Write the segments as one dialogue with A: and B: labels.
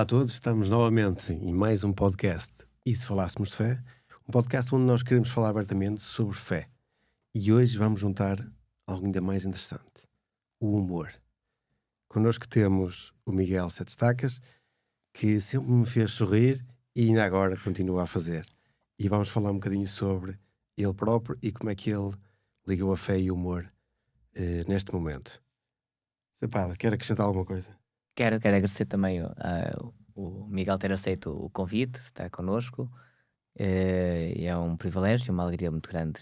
A: Olá a todos, estamos novamente em mais um podcast E se falássemos de fé? Um podcast onde nós queremos falar abertamente sobre fé. E hoje vamos juntar algo ainda mais interessante, o humor. Connosco temos o Miguel Sete Estacas, que sempre me fez sorrir e ainda agora continua a fazer. E vamos falar um bocadinho sobre ele próprio e como é que ele ligou a fé e o humor neste momento. Sr. Padre, quer acrescentar alguma coisa?
B: Quero agradecer também o Miguel ter aceito o convite, estar connosco. É um privilégio e uma alegria muito grande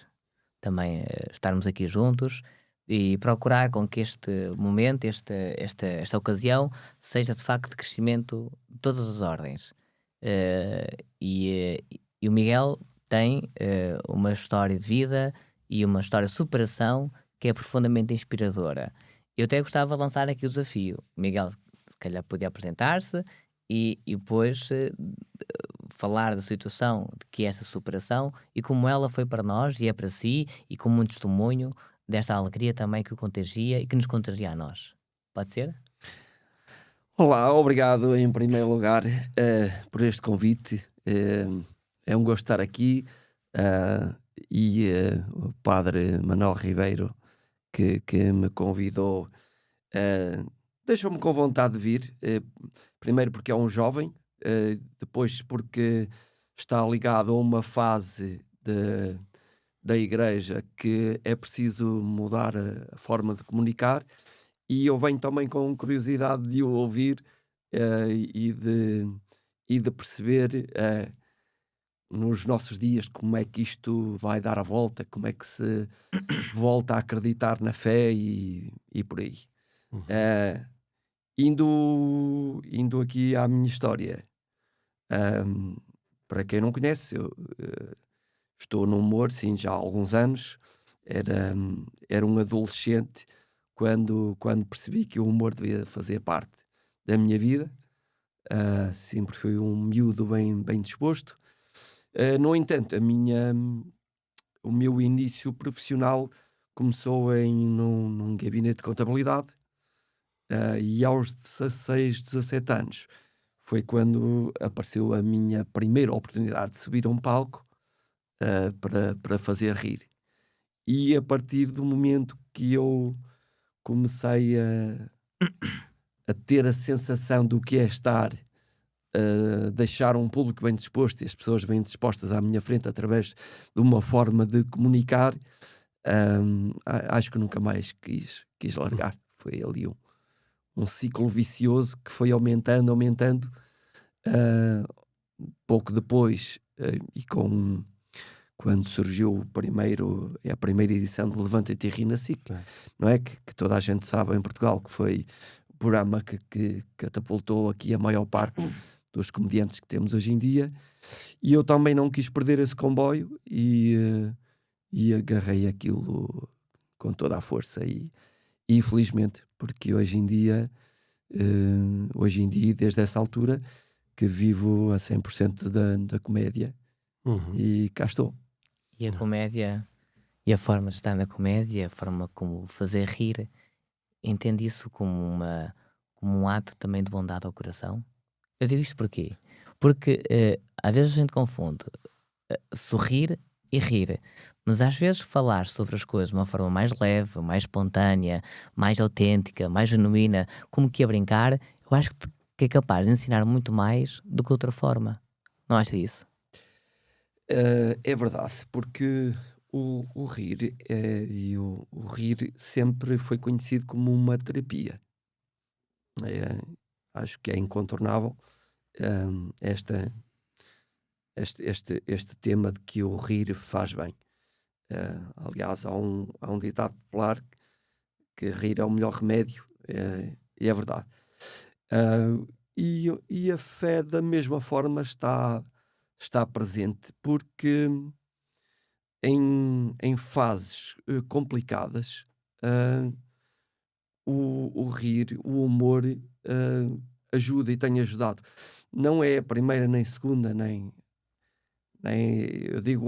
B: também estarmos aqui juntos e procurar com que este momento, esta ocasião, seja de facto de crescimento de todas as ordens. E o Miguel tem uma história de vida e uma história de superação que é profundamente inspiradora. Eu até gostava de lançar aqui o desafio. O Miguel, se calhar, podia apresentar-se e depois falar da situação de que é esta superação e como ela foi para nós e é para si e como um testemunho desta alegria também que o contagia e que nos contagia a nós. Pode ser?
C: Olá, obrigado em primeiro lugar por este convite. É um gosto estar aqui o Padre Manuel Ribeiro que me convidou deixou-me com vontade de vir. Primeiro porque é um jovem, depois porque está ligado a uma fase da igreja que é preciso mudar a forma de comunicar. E eu venho também com curiosidade de o ouvir e de perceber nos nossos dias como é que isto vai dar a volta, como é que se volta a acreditar na fé e por aí. Indo aqui à minha história, para quem não conhece, eu estou no humor, sim, já há alguns anos. Era um adolescente quando percebi que o humor devia fazer parte da minha vida. Sempre fui um miúdo bem disposto. No entanto, o meu início profissional começou num gabinete de contabilidade e aos 16, 17 anos foi quando apareceu a minha primeira oportunidade de subir a um palco para fazer rir. E a partir do momento que eu comecei a ter a sensação do que é estar deixar um público bem disposto e as pessoas bem dispostas à minha frente através de uma forma de comunicar, acho que nunca mais quis largar. Foi ali um ciclo vicioso que foi aumentando. Pouco depois, quando surgiu a primeira edição de Levanta-te e Ri na SIC, não é? Que toda a gente sabe em Portugal que foi o programa que catapultou aqui a maior parte dos comediantes que temos hoje em dia, e eu também não quis perder esse comboio e agarrei aquilo com toda a força e infelizmente, porque hoje em dia, desde essa altura, que vivo a 100% da comédia. E cá estou.
B: E a comédia e a forma de estar na comédia, a forma como fazer rir, entende isso como um ato também de bondade ao coração? Eu digo isto porquê? Porque às vezes a gente confunde sorrir e rir, mas às vezes falar sobre as coisas de uma forma mais leve, mais espontânea, mais autêntica, mais genuína, como que a brincar, eu acho que é capaz de ensinar muito mais do que outra forma. Não acha isso?
C: É verdade, porque o rir o rir sempre foi conhecido como uma terapia. Acho que é incontornável este tema de que o rir faz bem. Aliás, há um ditado popular que rir é o melhor remédio, e é verdade. E a fé da mesma forma está presente, porque em fases complicadas, o rir, o humor ajuda e tem ajudado. Não é a primeira, nem segunda, nem eu digo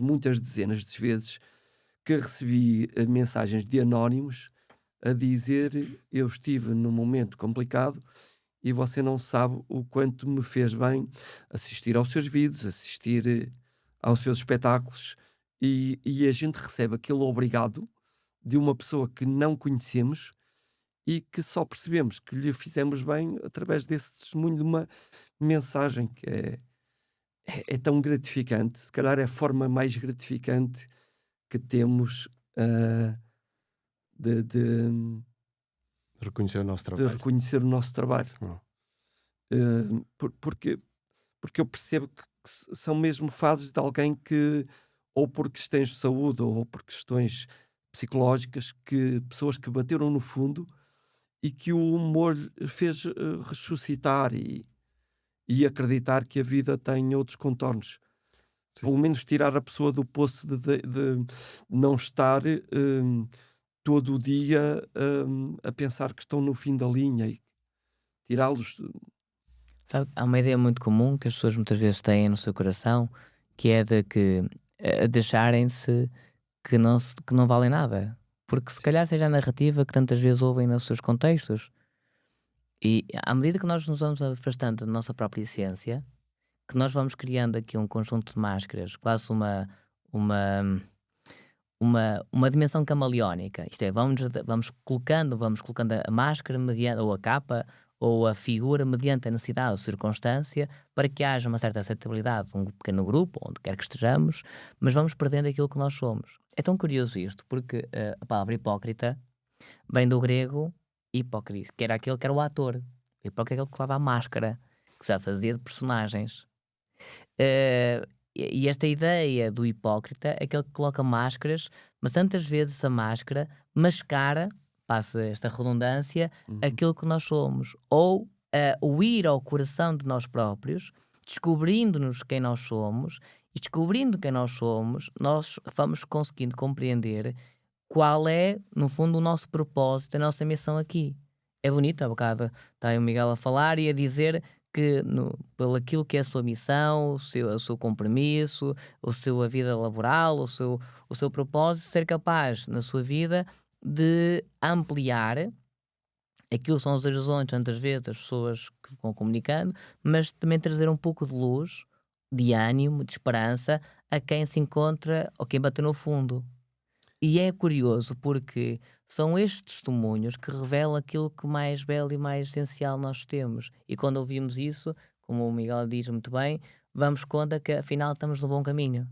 C: muitas dezenas de vezes que recebi mensagens de anónimos a dizer: eu estive num momento complicado e você não sabe o quanto me fez bem assistir aos seus vídeos, assistir aos seus espetáculos, e a gente recebe aquele obrigado de uma pessoa que não conhecemos e que só percebemos que lhe fizemos bem através desse testemunho de uma mensagem que é tão gratificante. Se calhar é a forma mais gratificante que temos de
A: Reconhecer o nosso
C: de
A: trabalho.
C: reconhecer o nosso trabalho.
A: Não.
C: Porque eu percebo que são mesmo fases de alguém que, ou por questões de saúde ou por questões psicológicas, que pessoas que bateram no fundo e que o humor fez ressuscitar e acreditar que a vida tem outros contornos.
A: Sim.
C: Pelo menos tirar a pessoa do poço de não estar todo o dia a pensar que estão no fim da linha e tirá-los.
B: Sabe, há uma ideia muito comum que as pessoas muitas vezes têm no seu coração, que é de que deixarem-se que não valem nada. Porque se calhar seja a narrativa que tantas vezes ouvem nos seus contextos. E à medida que nós nos vamos afastando da nossa própria essência, que nós vamos criando aqui um conjunto de máscaras, quase uma, uma dimensão camaleónica. Isto é, vamos colocando a máscara mediante, ou a capa ou a figura mediante a necessidade ou circunstância para que haja uma certa aceitabilidade de um pequeno grupo, onde quer que estejamos, mas vamos perdendo aquilo que nós somos. É tão curioso isto, porque a palavra hipócrita vem do grego hipócris, que era aquele que era o ator. O hipócrita é aquele que lava a máscara, que já fazia de personagens. E esta ideia do hipócrita é aquele que coloca máscaras, mas tantas vezes a máscara mascara, passa esta redundância, aquilo que nós somos. Ou o ir ao coração de nós próprios, descobrindo-nos quem nós somos, e descobrindo quem nós somos, nós vamos conseguindo compreender qual é, no fundo, o nosso propósito, a nossa missão aqui. É bonito, há bocado está aí o Miguel a falar e a dizer que pelo aquilo que é a sua missão, o seu compromisso, a vida laboral, o seu propósito, ser capaz na sua vida de ampliar aquilo que são os horizontes, tantas vezes, das pessoas que vão comunicando, mas também trazer um pouco de luz, de ânimo, de esperança a quem se encontra ou quem bateu no fundo. E é curioso porque são estes testemunhos que revelam aquilo que mais belo e mais essencial nós temos. E quando ouvimos isso, como o Miguel diz muito bem, vamos conta que afinal estamos no bom caminho.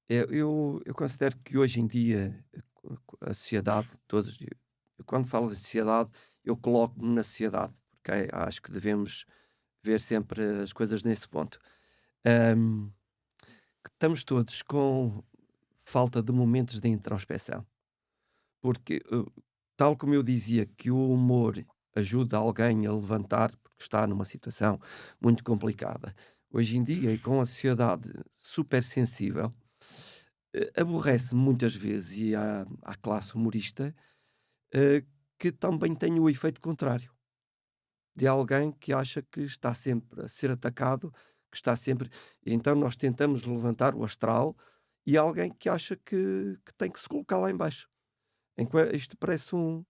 C: Eu considero que hoje em dia a sociedade, quando falo de sociedade, eu coloco-me na sociedade, porque acho que devemos ver sempre as coisas nesse ponto. Que estamos todos com falta de momentos de introspeção, porque tal como eu dizia que o humor ajuda alguém a levantar porque está numa situação muito complicada, hoje em dia e com a sociedade super sensível, aborrece muitas vezes e à classe humorista que também tem o efeito contrário de alguém que acha que está sempre a ser atacado, que está sempre. Então nós tentamos levantar o astral e alguém que acha que tem que se colocar lá em baixo. Isto parece um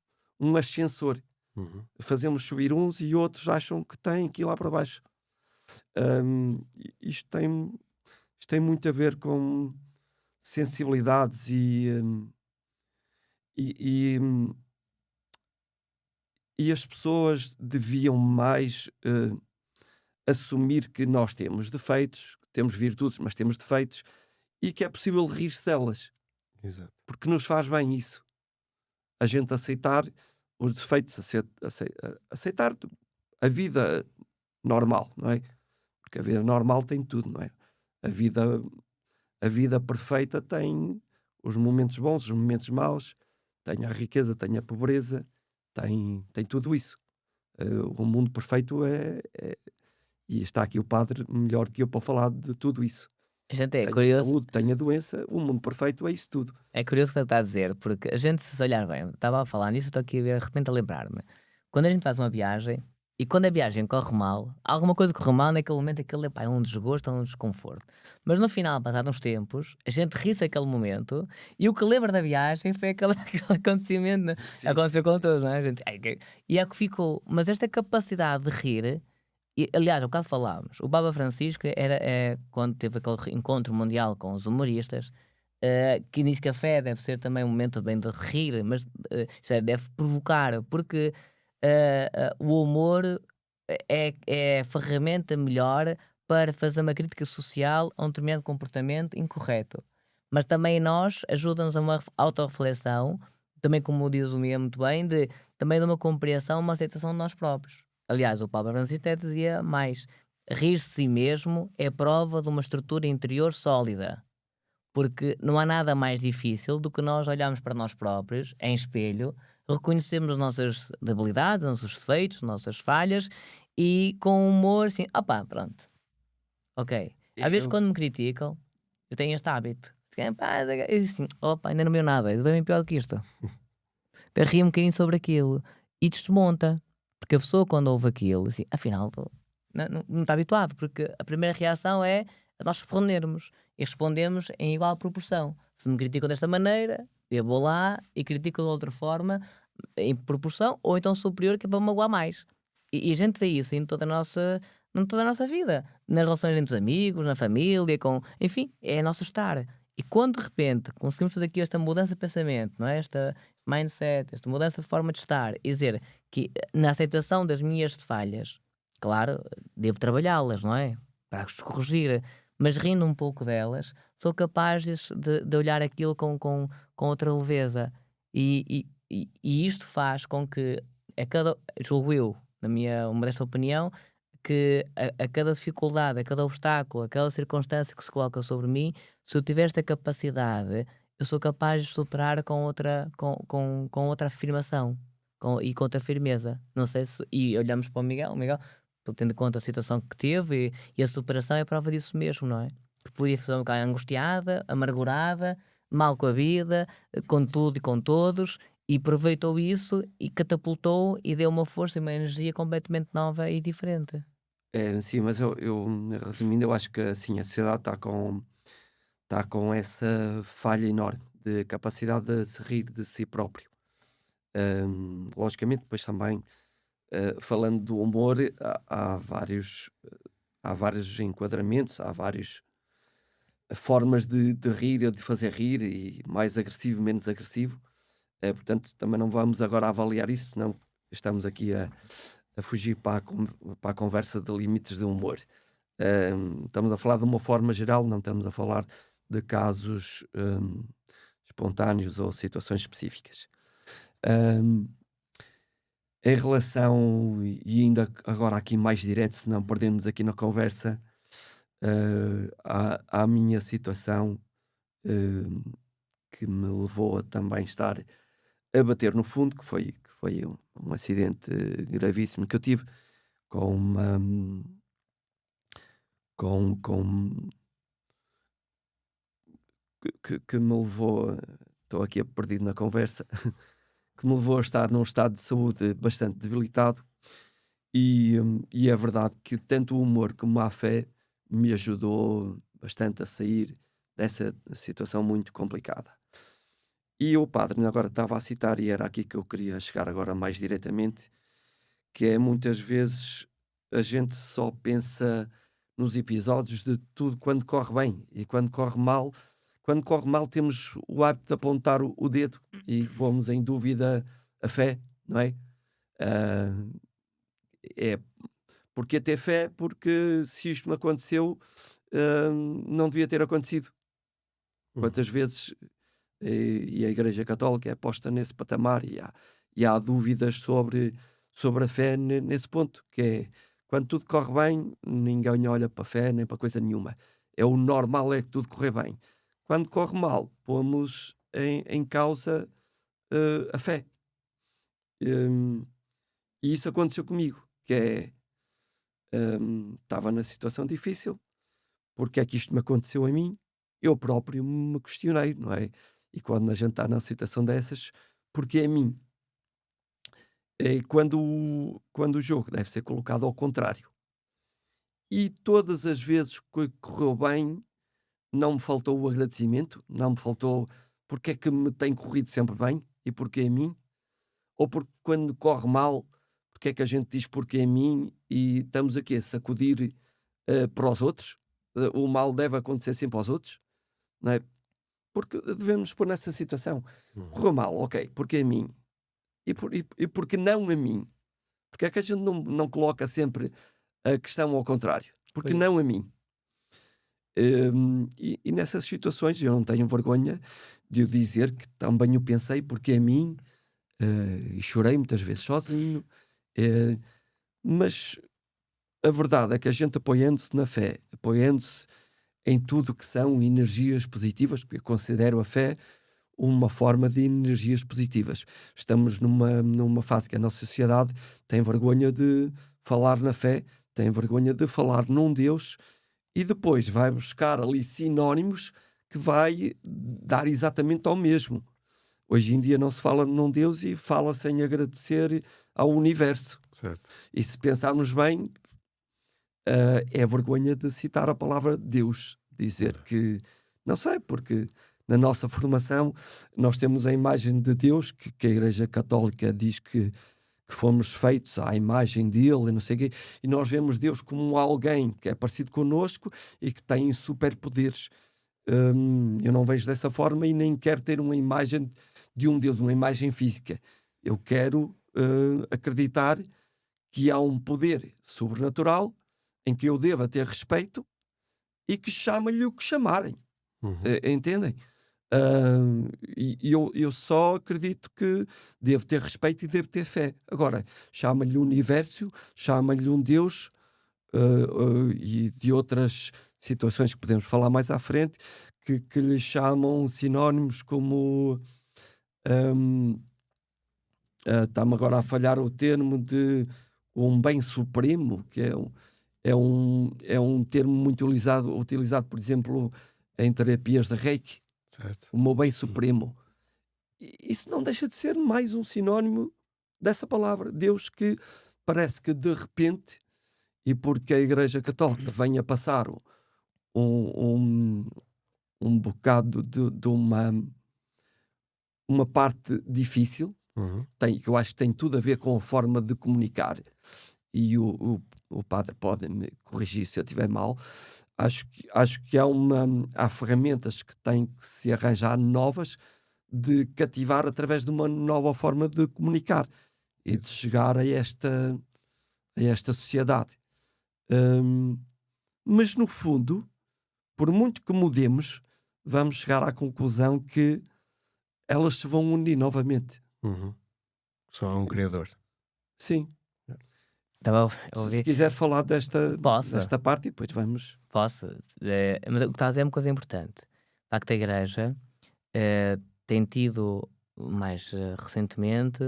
C: ascensor. Fazemos subir uns e outros acham que têm que ir lá para baixo. Isto tem muito a ver com sensibilidades e as pessoas deviam mais assumir que nós temos defeitos, que temos virtudes, mas temos defeitos e que é possível rir-se delas.
A: Exato.
C: Porque nos faz bem isso. A gente aceitar os defeitos, aceitar a vida normal, não é? Porque a vida normal tem tudo, não é? A vida perfeita tem os momentos bons, os momentos maus, tem a riqueza, tem a pobreza, tem tudo isso. O mundo perfeito e está aqui o padre melhor que eu para falar de tudo isso.
B: A gente é
C: Tem a
B: curioso,
C: saúde, tem a doença, o mundo perfeito é isso tudo.
B: é curioso o que você está a dizer, porque a gente, se olhar bem, estava a falar nisso, estou aqui de repente a lembrar-me. Quando a gente faz uma viagem, E quando a viagem corre mal, alguma coisa corre mal, naquele momento aquilo é um desgosto, é um desconforto. Mas no final, passados uns tempos, a gente ri-se aquele momento e o que lembra da viagem foi aquele, aquele acontecimento, né?
C: Sim.
B: Aconteceu com todos, não é? A gente, e é o que ficou. Mas esta capacidade de rir, e, aliás, o bocado falámos, o Papa Francisco quando teve aquele encontro mundial com os humoristas, que disse que a fé deve ser também um momento bem de rir, mas deve provocar, porque o humor é a ferramenta melhor para fazer uma crítica social a um determinado comportamento incorreto. Mas também nós ajuda-nos a uma autorreflexão, também como diz o Mia muito bem, também de uma compreensão, uma aceitação de nós próprios. Aliás, o Papa Francisco até dizia mais: rir de si mesmo é prova de uma estrutura interior sólida. Porque não há nada mais difícil do que nós olharmos para nós próprios, em espelho, reconhecermos as nossas debilidades, os nossos defeitos, as nossas falhas e com humor assim, opá, pronto, ok. Às vezes
C: Eu,
B: quando me criticam, eu tenho este hábito. Pá, eu digo assim, opa, ainda não viu nada, é bem pior que isto. Até ri um bocadinho sobre aquilo e desmonta. Porque a pessoa quando ouve aquilo, assim, afinal, não está habituado, porque a primeira reação é nós respondermos. E respondemos em igual proporção. Se me criticam desta maneira, eu vou lá e critico de outra forma, em proporção, ou então superior, que é para me magoar mais. E a gente vê isso em toda a nossa vida. Nas relações entre os amigos, na família, enfim, é a nosso estar. E quando de repente conseguimos fazer aqui esta mudança de pensamento, não é? Esta mindset, esta mudança de forma de estar, e dizer que na aceitação das minhas falhas, claro, devo trabalhá-las, não é? Para as corrigir, mas rindo um pouco delas, sou capaz de olhar aquilo com outra leveza. E isto faz com que, julgo eu, na minha modesta opinião, que a cada dificuldade, a cada obstáculo, a cada circunstância que se coloca sobre mim, se eu tiver esta capacidade, eu sou capaz de superar com outra afirmação e com outra firmeza. Não sei se. E olhamos para o Miguel, tendo em conta a situação que teve e a superação é prova disso mesmo, não é? Que podia ser um bocado angustiada, amargurada, mal com a vida, com tudo e com todos, e aproveitou isso e catapultou e deu uma força e uma energia completamente nova e diferente.
C: sim, mas resumindo, eu acho que assim, a sociedade está com essa falha enorme de capacidade de se rir de si próprio. Logicamente, depois também, falando do humor, há vários enquadramentos, há várias formas de rir, de fazer rir, e mais agressivo, menos agressivo. Portanto, também não vamos agora avaliar isso, não estamos aqui a fugir para a conversa de limites de humor. Estamos a falar de uma forma geral, não estamos a falar de casos espontâneos ou situações específicas. Hum, Em relação, e ainda agora aqui mais direto, se não perdemos aqui na conversa, à minha situação, hum, que me levou a também estar a bater no fundo, que foi um acidente gravíssimo que eu tive com uma com que me levou estou aqui perdido na conversa, que me levou a estar num estado de saúde bastante debilitado, e é verdade que tanto o humor como a fé me ajudou bastante a sair dessa situação muito complicada. E o padre agora estava a citar, e era aqui que eu queria chegar agora mais diretamente, que é muitas vezes a gente só pensa nos episódios de tudo quando corre bem, e quando corre mal temos o hábito de apontar o dedo e pomos em dúvida a fé, não é? Ah, é porque ter fé, porque se isto me aconteceu, não devia ter acontecido.
A: Uhum.
C: Quantas vezes e a Igreja Católica é posta nesse patamar, e há dúvidas sobre a fé nesse ponto, que é quando tudo corre bem, ninguém olha para a fé nem para coisa nenhuma. É o normal é que tudo correr bem. Quando corre mal, pomos em causa a fé. Hum, e isso aconteceu comigo, que é estava na situação difícil, porque é que isto me aconteceu a mim? Eu próprio me questionei, não é? E quando a gente está numa situação dessas, porque é a mim? é quando o jogo deve ser colocado ao contrário. E todas as vezes que correu bem, não me faltou o agradecimento, não me faltou porque é que me tem corrido sempre bem e porque a mim, ou porque quando corre mal, porque é que a gente diz porque a mim e estamos aqui a sacudir para os outros. O mal deve acontecer sempre aos outros, não é? Porque devemos pôr nessa situação. Correu mal, ok, porque a mim. E porque não a mim? Porque é que a gente não coloca sempre a questão ao contrário? Porque
B: Pois.
C: não a mim? E nessas situações eu não tenho vergonha de o dizer que também o pensei porque a mim, e chorei muitas vezes sozinho, eh, mas a verdade é que a gente apoiando-se na fé, apoiando-se em tudo que são energias positivas, porque eu considero a fé uma forma de energias positivas. Estamos numa fase que a nossa sociedade tem vergonha de falar na fé, tem vergonha de falar num Deus e depois vai buscar ali sinónimos que vai dar exatamente ao mesmo. Hoje em dia não se fala num Deus e fala sem agradecer ao universo.
A: Certo.
C: E se pensarmos bem, é vergonha de citar a palavra Deus. Dizer que, não sei, porque na nossa formação nós temos a imagem de Deus, que a Igreja Católica diz que fomos feitos à imagem dele, e não sei o quê, e nós vemos Deus como alguém que é parecido connosco e que tem superpoderes. Eu não vejo dessa forma e nem quero ter uma imagem de um Deus, uma imagem física. Eu quero acreditar que há um poder sobrenatural em que eu deva ter respeito e que chama-lhe o que chamarem. Entendem? E eu só acredito que devo ter respeito e devo ter fé. Agora, chama-lhe o universo, chama-lhe um Deus, e de outras situações que podemos falar mais à frente, que lhe chamam sinónimos como. Está-me agora a falhar o termo de um bem supremo, que é um termo muito utilizado, por exemplo, em terapias de Reiki.
A: Certo.
C: O meu bem supremo. Isso não deixa de ser mais um sinónimo dessa palavra. Deus, que parece que de repente, e porque a Igreja Católica vem a passar um bocado de uma parte difícil, que eu acho que tem tudo a ver com a forma de comunicar, e o padre pode me corrigir se eu estiver mal. Acho que há ferramentas que têm que se arranjar novas de cativar através de uma nova forma de comunicar e de chegar a esta sociedade. Mas no fundo, por muito que mudemos, vamos chegar à conclusão que elas se vão unir novamente.
A: Só há um criador.
C: Sim.
B: Estava a
C: Se
B: ouvir.
C: quiser falar desta
B: Posso.
C: parte e depois vamos.
B: Posso. Mas o que está a dizer é uma coisa importante. De facto, a Igreja tem tido mais recentemente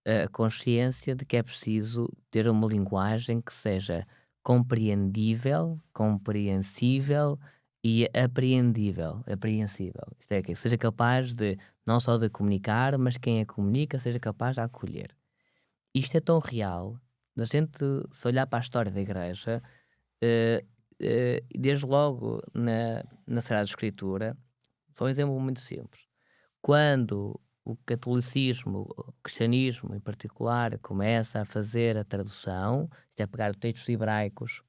B: a consciência de que é preciso ter uma linguagem que seja compreendível, compreensível e apreensível. Isto é, que seja capaz de não só de comunicar, mas quem a comunica seja capaz de acolher. Isto é tão real, da gente se olhar para a história da Igreja, desde logo na Sagrada Escritura, só um exemplo muito simples. Quando o catolicismo, o cristianismo em particular, começa a fazer a tradução, isto é, pegar textos hebraicos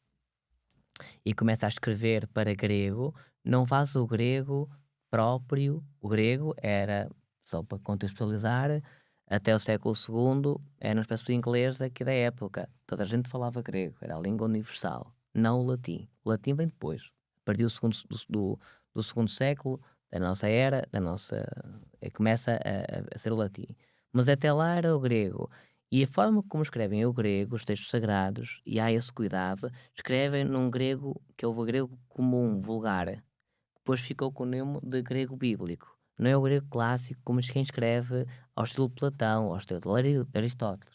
B: e começa a escrever para grego, não faz o grego próprio. O grego era, só para contextualizar, até o século II, era uma espécie de inglês daqui da época. Toda a gente falava grego, era a língua universal, não o latim. O latim vem depois, a partir do segundo século, da nossa era, começa a ser o latim. Mas até lá era o grego. E a forma como escrevem o grego, os textos sagrados, e há esse cuidado, escrevem num grego que é o grego comum, vulgar. Depois ficou com o nome de grego bíblico. Não é o grego clássico como quem escreve ao estilo de Platão, ao estilo de Aristóteles.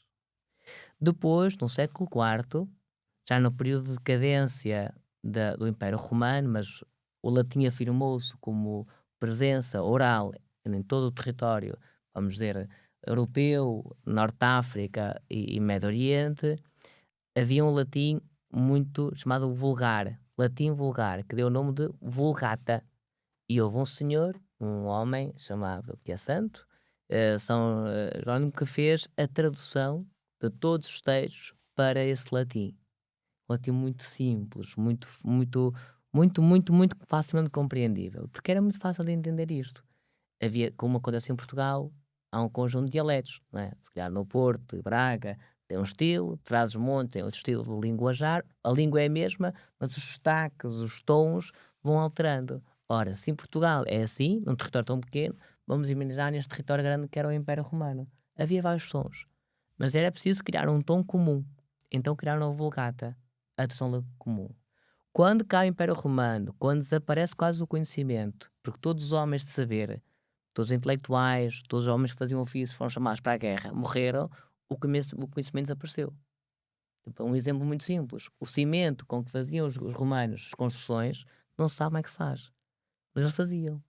B: Depois, no século IV, já no período de decadência do Império Romano, mas o latim afirmou-se como presença oral em todo o território, vamos dizer, europeu, Norte África e Médio Oriente, havia um latim muito chamado vulgar, latim vulgar, que deu o nome de Vulgata. E houve um senhor, um homem chamado, que é santo, São Jerónimo, que fez a tradução de todos os textos para esse latim. Um latim muito simples, muito facilmente compreendível, porque era muito fácil de entender isto. Havia, como acontece em Portugal, há um conjunto de dialetos, não é? Se calhar no Porto e Braga tem um estilo, Trás-os-Montes tem outro estilo de linguajar, a língua é a mesma, mas os sotaques, os tons vão alterando. Ora, se em Portugal é assim, num território tão pequeno, vamos imaginar neste território grande que era o Império Romano. Havia vários sons, mas era preciso criar um tom comum. Então criaram a Vulgata, a tradução comum. Quando cai o Império Romano, quando desaparece quase o conhecimento, porque todos os homens de saber, todos os intelectuais, todos os homens que faziam ofício foram chamados para a guerra, morreram, o conhecimento desapareceu. Tipo, um exemplo muito simples. O cimento com que faziam os romanos as construções, não se sabe como é que se faz. Mas eles faziam.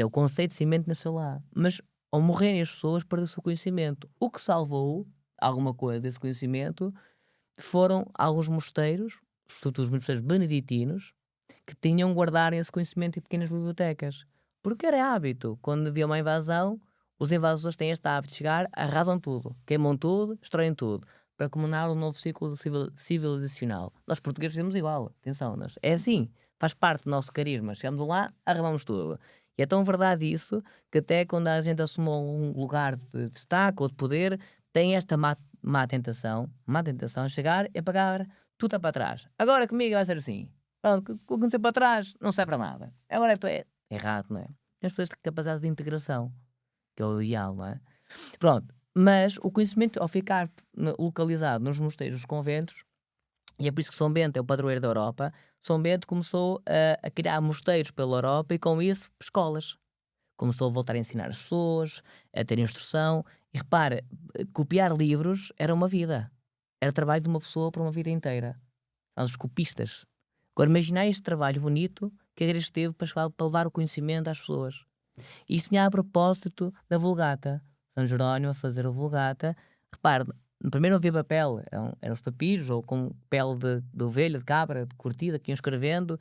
B: O conceito de cimento nasceu lá. Mas ao morrerem as pessoas, perdeu-se o conhecimento. O que salvou alguma coisa desse conhecimento foram alguns mosteiros, sobretudo os mosteiros beneditinos, que tinham guardado esse conhecimento em pequenas bibliotecas. Porque era hábito. Quando havia uma invasão, os invasores têm este hábito de chegar, arrasam tudo, queimam tudo, destroem tudo, para comemorar um novo ciclo civilizacional. Nós portugueses fazemos igual, atenção, é assim, faz parte do nosso carisma. Chegamos lá, arrumamos tudo. E é tão verdade isso, que até quando a gente assume um lugar de destaque ou de poder, tem esta má tentação a chegar e apagar tudo para trás. Agora comigo vai ser assim. Pronto, o que aconteceu para trás não serve para nada. Agora é errado, não é? As pessoas têm capacidade de integração, que é o ideal, não é? Pronto, mas o conhecimento, ao ficar localizado nos mosteiros, nos conventos, e é por isso que São Bento é o padroeiro da Europa, São Bento começou a criar mosteiros pela Europa e com isso escolas. Começou a voltar a ensinar as pessoas, a ter instrução. E repara, copiar livros era uma vida. Era o trabalho de uma pessoa por uma vida inteira. Os copistas. Agora imaginai este trabalho bonito que a igreja teve para levar o conhecimento às pessoas. Isto tinha a propósito da Vulgata. São Jerónimo a fazer a Vulgata. Repare, primeiro não havia papel, eram os papiros, ou com pele de ovelha, de cabra, de curtida, que iam escrevendo.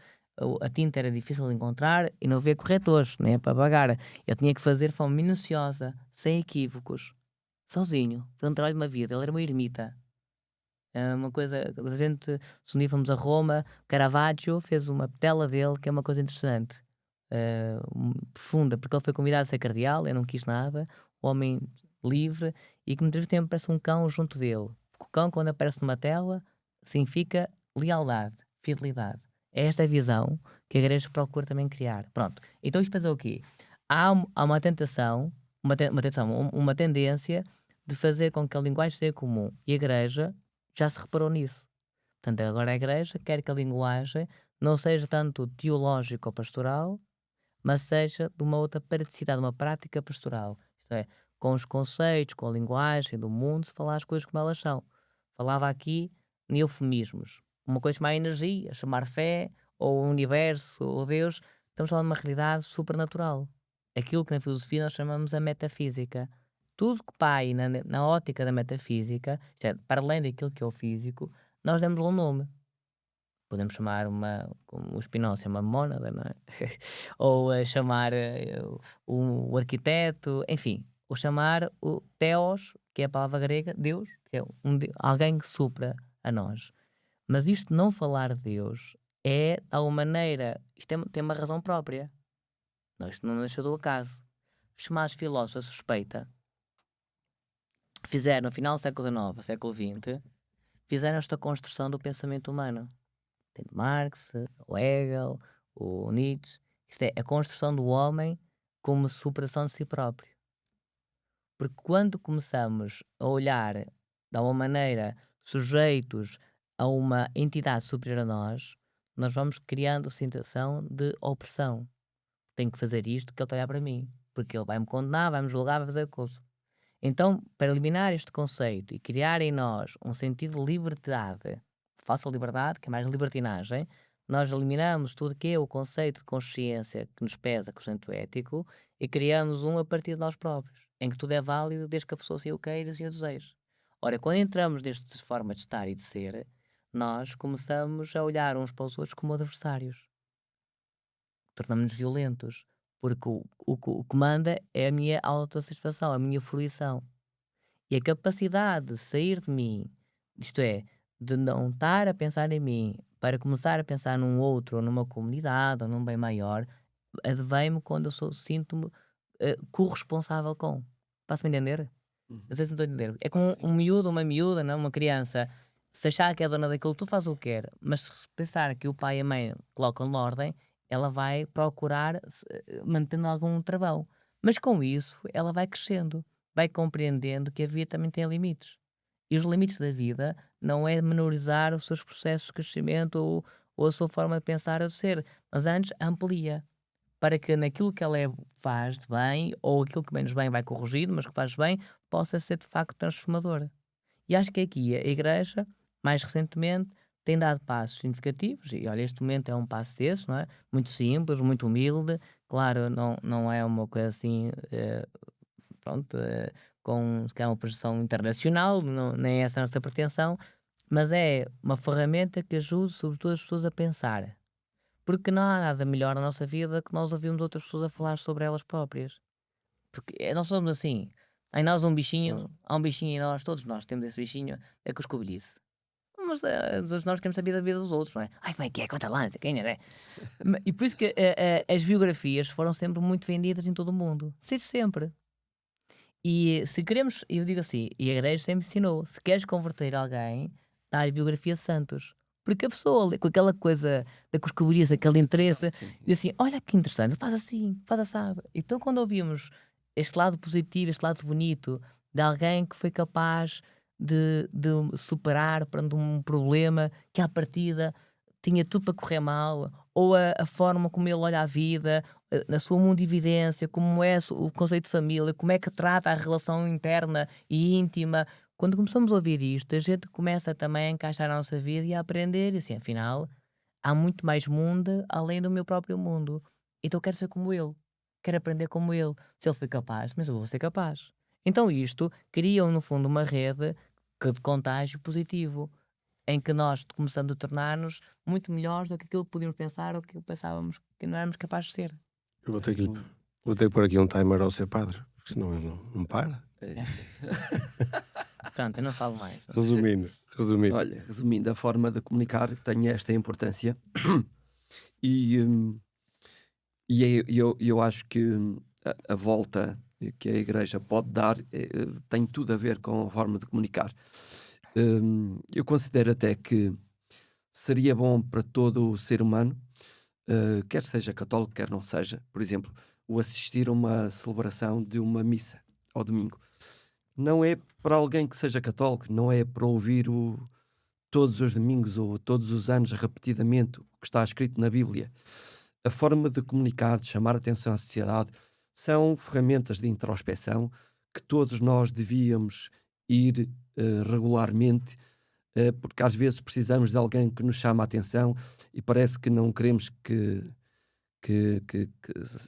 B: A tinta era difícil de encontrar e não havia corretores, nem para pagar. Eu tinha que fazer de forma minuciosa, sem equívocos, sozinho. Foi um trabalho de uma vida. Ele era uma ermita. É uma coisa, a gente, se um dia fomos a Roma, Caravaggio fez uma tela dele, que é uma coisa interessante, profunda, porque ele foi convidado a ser cardeal, eu não quis nada, um homem livre, e que muitas vezes tempo parece um cão junto dele. O cão, quando aparece numa tela, significa lealdade, fidelidade. É esta a visão que a igreja procura também criar. Pronto. Então isto para dizer o quê? Há uma tentação, uma tendência de fazer com que a linguagem seja comum. E a igreja já se reparou nisso. Portanto, agora a igreja quer que a linguagem não seja tanto teológica ou pastoral, mas seja de uma outra praticidade, uma prática pastoral. Isto é, com os conceitos, com a linguagem do mundo, se falar as coisas como elas são. Falava aqui em eufemismos. Uma coisa chamar energia, chamar fé, ou o universo, ou Deus. Estamos falando de uma realidade supernatural. Aquilo que na filosofia nós chamamos a metafísica. Tudo que pai na ótica da metafísica, isto é, para além daquilo que é o físico, nós demos-lhe um nome. Podemos chamar como o Spinoza, uma mônada, não é? Ou chamar o arquiteto, enfim. Ou chamar o Theos, que é a palavra grega, Deus, que é alguém que supra a nós. Mas isto não falar de Deus é, de alguma maneira, isto tem uma razão própria. Não, isto não nasceu do acaso. Os chamados filósofos suspeita fizeram, no final do século XIX, século XX, fizeram esta construção do pensamento humano. Tem Marx, o Hegel, o Nietzsche. Isto é a construção do homem como superação de si próprio. Porque quando começamos a olhar de alguma maneira sujeitos a uma entidade superior a nós vamos criando a sensação de opressão. Tenho que fazer isto que ele está a olhar para mim, porque ele vai me condenar, vai me julgar, vai fazer coisa. Então, para eliminar este conceito e criar em nós um sentido de liberdade, falsa liberdade, que é mais libertinagem, nós eliminamos tudo que é o conceito de consciência que nos pesa, conceito ético, e criamos um a partir de nós próprios. em que tudo é válido desde que a pessoa se o queira e o deseje. Ora, quando entramos nesta forma de estar e de ser, nós começamos a olhar uns para os outros como adversários. Tornamos-nos violentos. Porque o que manda é a minha autossatisfação, a minha fruição. E a capacidade de sair de mim, isto é, de não estar a pensar em mim para começar a pensar num outro, ou numa comunidade, ou num bem maior, advém-me quando sinto-me corresponsável com. Faço-me entender?
C: Uhum.
B: Não sei se me estou a entender. É como um miúdo, uma miúda, não? Uma criança. Se achar que é dona daquilo, tu faz o que quer. Mas se pensar que o pai e a mãe colocam ordem, ela vai procurar mantendo algum travão. Mas com isso, ela vai crescendo. Vai compreendendo que a vida também tem limites. E os limites da vida não é menorizar os seus processos de crescimento ou a sua forma de pensar ou de ser, mas antes amplia para que naquilo que ela faz de bem, ou aquilo que menos bem vai corrigido, mas que faz bem, possa ser de facto transformador. E acho que aqui a Igreja, mais recentemente, tem dado passos significativos, e olha, este momento é um passo desses, não é? Muito simples, muito humilde, claro, não é uma coisa assim, pronto, com se calhar uma projeção internacional, nem essa é a nossa pretensão, mas é uma ferramenta que ajude sobretudo as pessoas a pensar. Porque não há nada melhor na nossa vida que nós ouvirmos outras pessoas a falar sobre elas próprias. Porque nós somos assim. Em nós há um bichinho em nós, todos nós temos esse bichinho, é que escobilhice. Mas todos nós queremos saber da vida dos outros, não é? Ai, como é que é? Conta lá, não sei quem é? E por isso que as biografias foram sempre muito vendidas em todo o mundo. Sempre. E se queremos, eu digo assim, e a igreja sempre ensinou, se queres converter alguém, dá-lhe biografia de santos. Porque a pessoa, com aquela coisa da coscovilhice, aquele interesse,
C: Sim.
B: diz assim, olha que interessante, faz assim, faz assado. Então quando ouvimos este lado positivo, este lado bonito, de alguém que foi capaz de superar perante um problema que à partida tinha tudo para correr mal, ou a forma como ele olha a vida, na sua mundividência, como é o conceito de família, como é que trata a relação interna e íntima. Quando começamos a ouvir isto, a gente começa também a encaixar a nossa vida e a aprender, e assim, afinal, há muito mais mundo além do meu próprio mundo. Então eu quero ser como ele, quero aprender como ele. Se ele foi capaz, mas eu vou ser capaz. Então isto cria, no fundo, uma rede de contágio positivo em que nós começamos a tornar-nos muito melhores do que aquilo que podíamos pensar ou que pensávamos que não éramos capazes de ser.
A: Eu vou ter que pôr aqui um timer ao ser padre, porque senão eu não para.
B: Pronto, eu não falo mais.
A: Resumindo.
C: Olha, resumindo, a forma de comunicar tem esta importância e eu acho que a volta que a Igreja pode dar tem tudo a ver com a forma de comunicar. Eu considero até que seria bom para todo o ser humano, quer seja católico, quer não seja, por exemplo, o assistir a uma celebração de uma missa ao domingo. Não é para alguém que seja católico, não é para ouvir todos os domingos ou todos os anos repetidamente o que está escrito na Bíblia. A forma de comunicar, de chamar a atenção à sociedade, são ferramentas de introspeção que todos nós devíamos ir regularmente, porque às vezes precisamos de alguém que nos chame a atenção e parece que não queremos que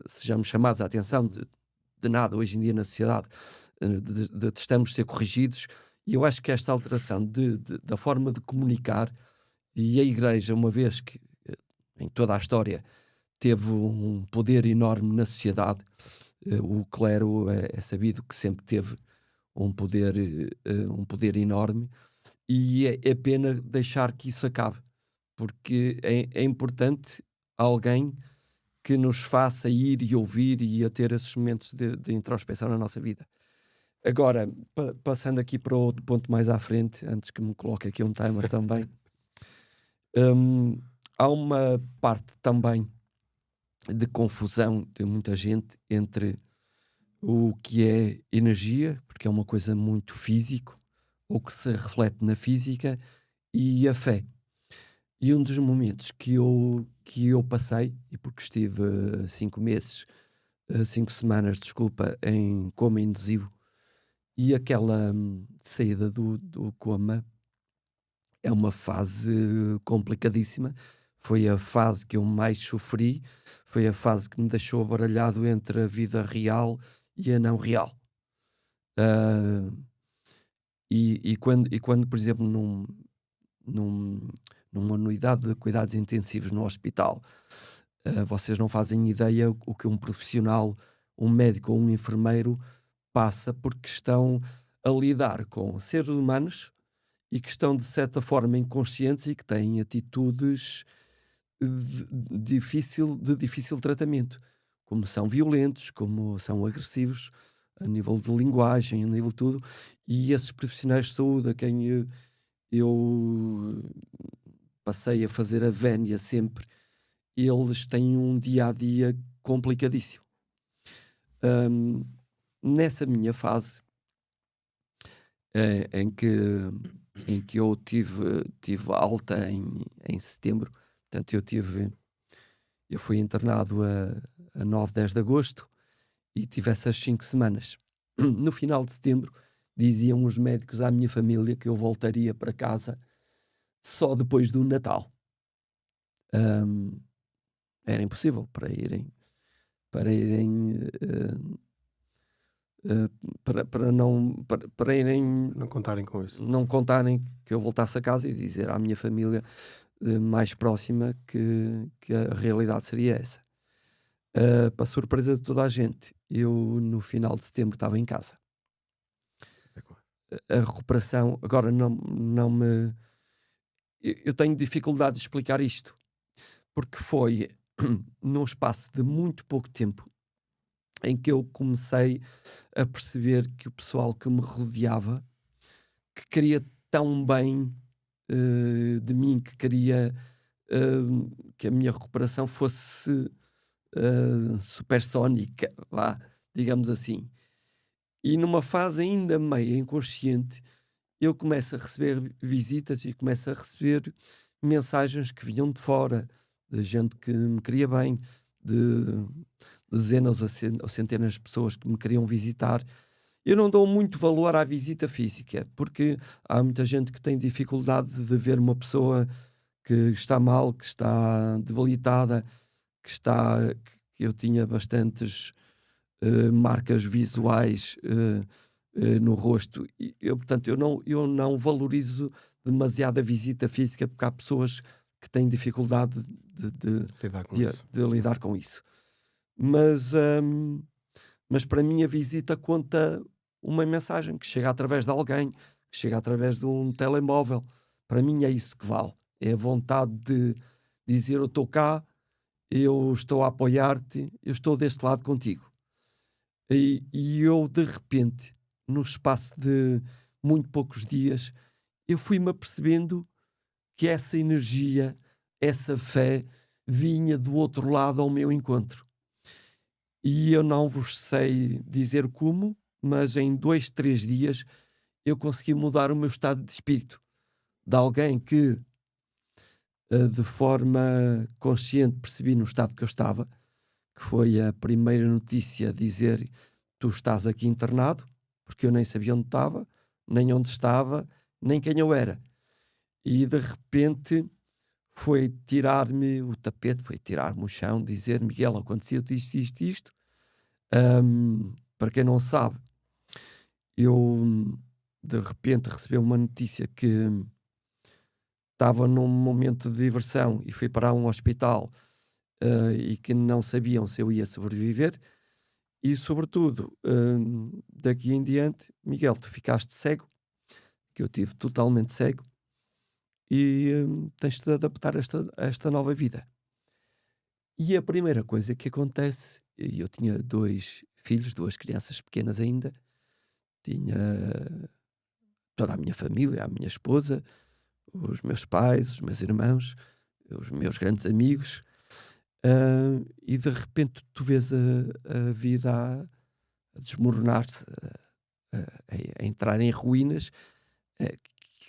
C: sejamos chamados a atenção de nada hoje em dia na sociedade. Detestamos ser corrigidos, e eu acho que esta alteração da forma de comunicar, e a Igreja, uma vez que em toda a história teve um poder enorme na sociedade, o clero é sabido que sempre teve um poder enorme, e é pena deixar que isso acabe, porque é importante alguém que nos faça ir e ouvir e a ter esses momentos de introspeção na nossa vida. Agora, passando aqui para outro ponto mais à frente, antes que me coloque aqui um timer também, há uma parte também de confusão de muita gente entre o que é energia, porque é uma coisa muito físico, ou que se reflete na física, e a fé. E um dos momentos que eu passei, e porque estive 5 meses, 5 semanas, desculpa, em coma induzido, e aquela saída do coma é uma fase complicadíssima. Foi a fase que eu mais sofri, foi a fase que me deixou baralhado entre a vida real e a não real. Ah, quando, por exemplo, numa unidade de cuidados intensivos no hospital, vocês não fazem ideia o que um profissional, um médico ou um enfermeiro passa, porque estão a lidar com seres humanos e que estão de certa forma inconscientes e que têm atitudes de difícil tratamento, como são violentos, como são agressivos a nível de linguagem, a nível de tudo, e esses profissionais de saúde a quem eu passei a fazer a vénia sempre, eles têm um dia a dia complicadíssimo. Nessa minha fase, em que eu tive alta em setembro, portanto eu fui internado a 9, 10 de agosto e tive essas 5 semanas. No final de setembro, diziam os médicos à minha família que eu voltaria para casa só depois do Natal. Era impossível para irem para irem
A: Não contarem com isso.
C: não contarem que eu voltasse a casa e dizer à minha família mais próxima que a realidade seria essa. Para surpresa de toda a gente, eu no final de setembro estava em casa. A recuperação, agora não me... Eu tenho dificuldade de explicar isto, porque foi num espaço de muito pouco tempo em que eu comecei a perceber que o pessoal que me rodeava, que queria tão bem de mim, que queria que a minha recuperação fosse supersónica, vá, digamos assim. E numa fase ainda meio inconsciente, eu começo a receber visitas e começo a receber mensagens que vinham de fora, de gente que me queria bem, de dezenas ou centenas de pessoas que me queriam visitar. Eu não dou muito valor à visita física, porque há muita gente que tem dificuldade de ver uma pessoa que está mal, que está debilitada, que eu tinha bastantes marcas visuais no rosto. Portanto, eu não valorizo demasiado a visita física, porque há pessoas que têm dificuldade de lidar com isso. Mas para mim a visita conta uma mensagem que chega através de alguém, que chega através de um telemóvel. Para mim é isso que vale. É a vontade de dizer: eu estou cá, eu estou a apoiar-te, eu estou deste lado contigo. E eu, de repente, no espaço de muito poucos dias, eu fui-me apercebendo que essa energia, essa fé, vinha do outro lado ao meu encontro. E eu não vos sei dizer como, mas em 2, 3 dias eu consegui mudar o meu estado de espírito. De alguém que, de forma consciente, percebi no estado que eu estava, que foi a primeira notícia a dizer: tu estás aqui internado, porque eu nem sabia onde estava, nem onde estava, nem quem eu era. E de repente foi tirar-me o tapete, foi tirar-me o chão, dizer: Miguel, aconteceu-te isto. Para quem não sabe, eu de repente recebi uma notícia que estava num momento de diversão e fui para um hospital e que não sabiam se eu ia sobreviver. E sobretudo, daqui em diante, Miguel, tu ficaste cego, que eu tive totalmente cego, e tens de adaptar a esta nova vida. E a primeira coisa que acontece, eu tinha 2 filhos, 2 crianças pequenas ainda, tinha toda a minha família, a minha esposa, os meus pais, os meus irmãos, os meus grandes amigos, e de repente tu vês a vida a desmoronar-se, a entrar em ruínas,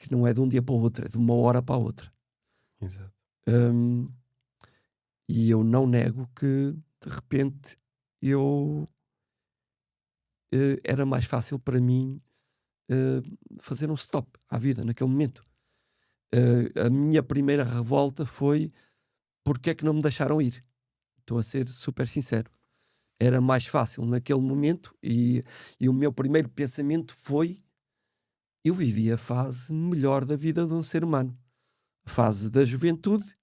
C: que não é de um dia para o outro, é de uma hora para a outra.
A: Exato.
C: E eu não nego que de repente era mais fácil para mim fazer um stop à vida naquele momento. A minha primeira revolta foi: porque é que não me deixaram ir? Estou a ser super sincero. era mais fácil naquele momento, e o meu primeiro pensamento foi: eu vivi a fase melhor da vida de um ser humano. A fase da juventude,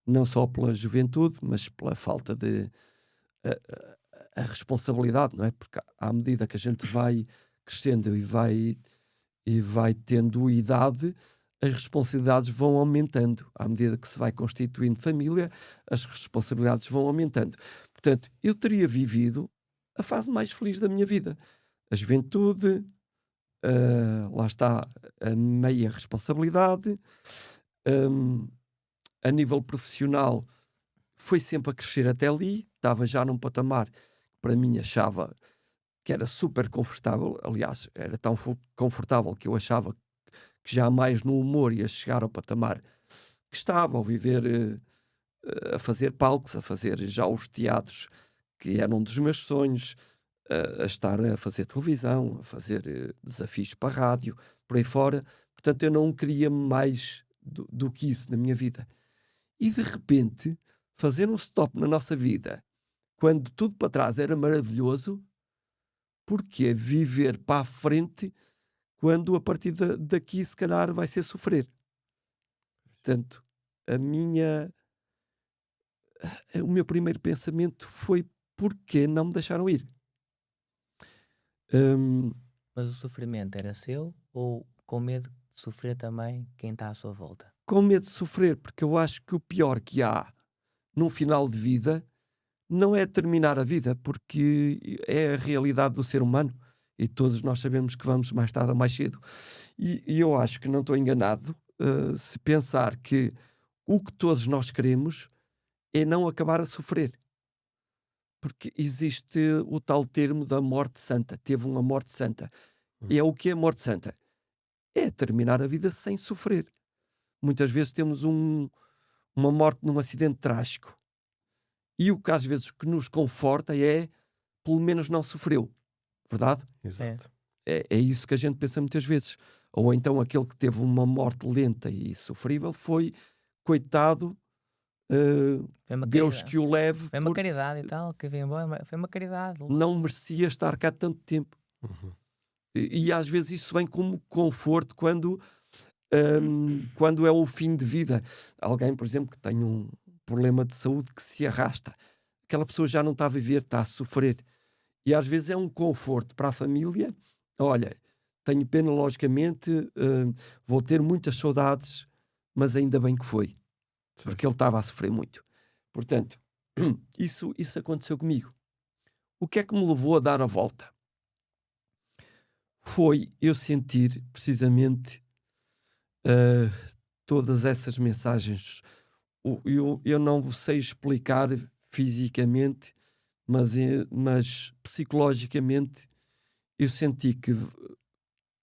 C: não só pela juventude, mas pela falta de a responsabilidade, não é? Porque à medida que a gente vai crescendo e vai tendo idade, as responsabilidades vão aumentando. À medida que se vai constituindo família, as responsabilidades vão aumentando. Portanto, eu teria vivido a fase mais feliz da minha vida. A juventude, lá está, a meia responsabilidade. A nível profissional, foi sempre a crescer até ali. Estava já num patamar que para mim achava que era super confortável. Aliás, era tão confortável que eu achava que jamais no humor ia chegar ao patamar que estava, ao viver, a fazer palcos, a fazer já os teatros que eram dos meus sonhos, a estar a fazer televisão, a fazer desafios para a rádio, por aí fora. Portanto, eu não queria mais do que isso na minha vida. E de repente, fazer um stop na nossa vida, quando tudo para trás era maravilhoso, porque viver para a frente quando a partir daqui se calhar vai ser sofrer? Portanto, o meu primeiro pensamento foi: porquê não me deixaram ir? Hum,
B: Mas o sofrimento era seu ou com medo de sofrer também quem está à sua volta?
C: com medo de sofrer, porque eu acho que o pior que há num final de vida não é terminar a vida, porque é a realidade do ser humano e todos nós sabemos que vamos mais tarde ou mais cedo. E eu acho que não estou enganado, se pensar que o que todos nós queremos é não acabar a sofrer. Porque existe o tal termo da morte santa. Teve uma morte santa. E é o que é a morte santa? É terminar a vida sem sofrer. Muitas vezes temos uma morte num acidente trágico. E o que às vezes que nos conforta é, pelo menos não sofreu. Verdade?
A: Exato.
C: É isso que a gente pensa muitas vezes. Ou então aquele que teve uma morte lenta e sofrível foi, coitado,
B: Foi uma
C: Deus
B: caridade.
C: que o leve,
B: Foi uma
C: porque
B: caridade e tal, que veio embora, foi uma caridade.
C: não merecia estar cá tanto tempo.
A: Uhum.
C: E às vezes isso vem como conforto quando é o fim de vida. Alguém, por exemplo, que tem um problema de saúde que se arrasta. Aquela pessoa já não está a viver, está a sofrer. E às vezes é um conforto para a família. Olha, tenho pena, logicamente, vou ter muitas saudades, mas ainda bem que foi,
A: Sim.
C: porque ele estava a sofrer muito. Portanto, isso aconteceu comigo. O que é que me levou a dar a volta? Foi eu sentir precisamente uh, todas essas mensagens. Eu não sei explicar fisicamente, mas psicologicamente eu senti que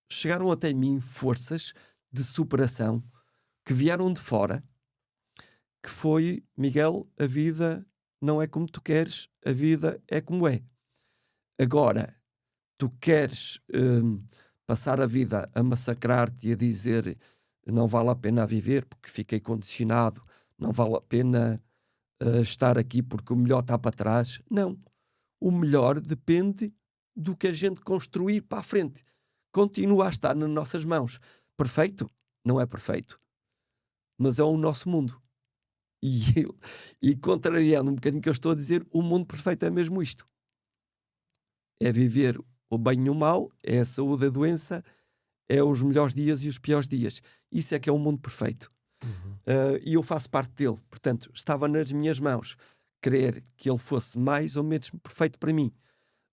C: chegaram até mim forças de superação que vieram de fora, que foi: Miguel, a vida não é como tu queres, a vida é como é. Agora, tu queres passar a vida a massacrar-te e a dizer não vale a pena viver porque fiquei condicionado, não vale a pena estar aqui porque o melhor está para trás. Não. O melhor depende do que a gente construir para a frente. Continua a estar nas nossas mãos. Perfeito? Não é perfeito. Mas é o nosso mundo. E contrariando um bocadinho o que eu estou a dizer, o mundo perfeito é mesmo isto. É viver o bem e o mal, é a saúde e a doença, é os melhores dias e os piores dias. Isso é que é o mundo perfeito.
A: Uhum.
C: E eu faço parte dele. Portanto, estava nas minhas mãos querer que ele fosse mais ou menos perfeito para mim.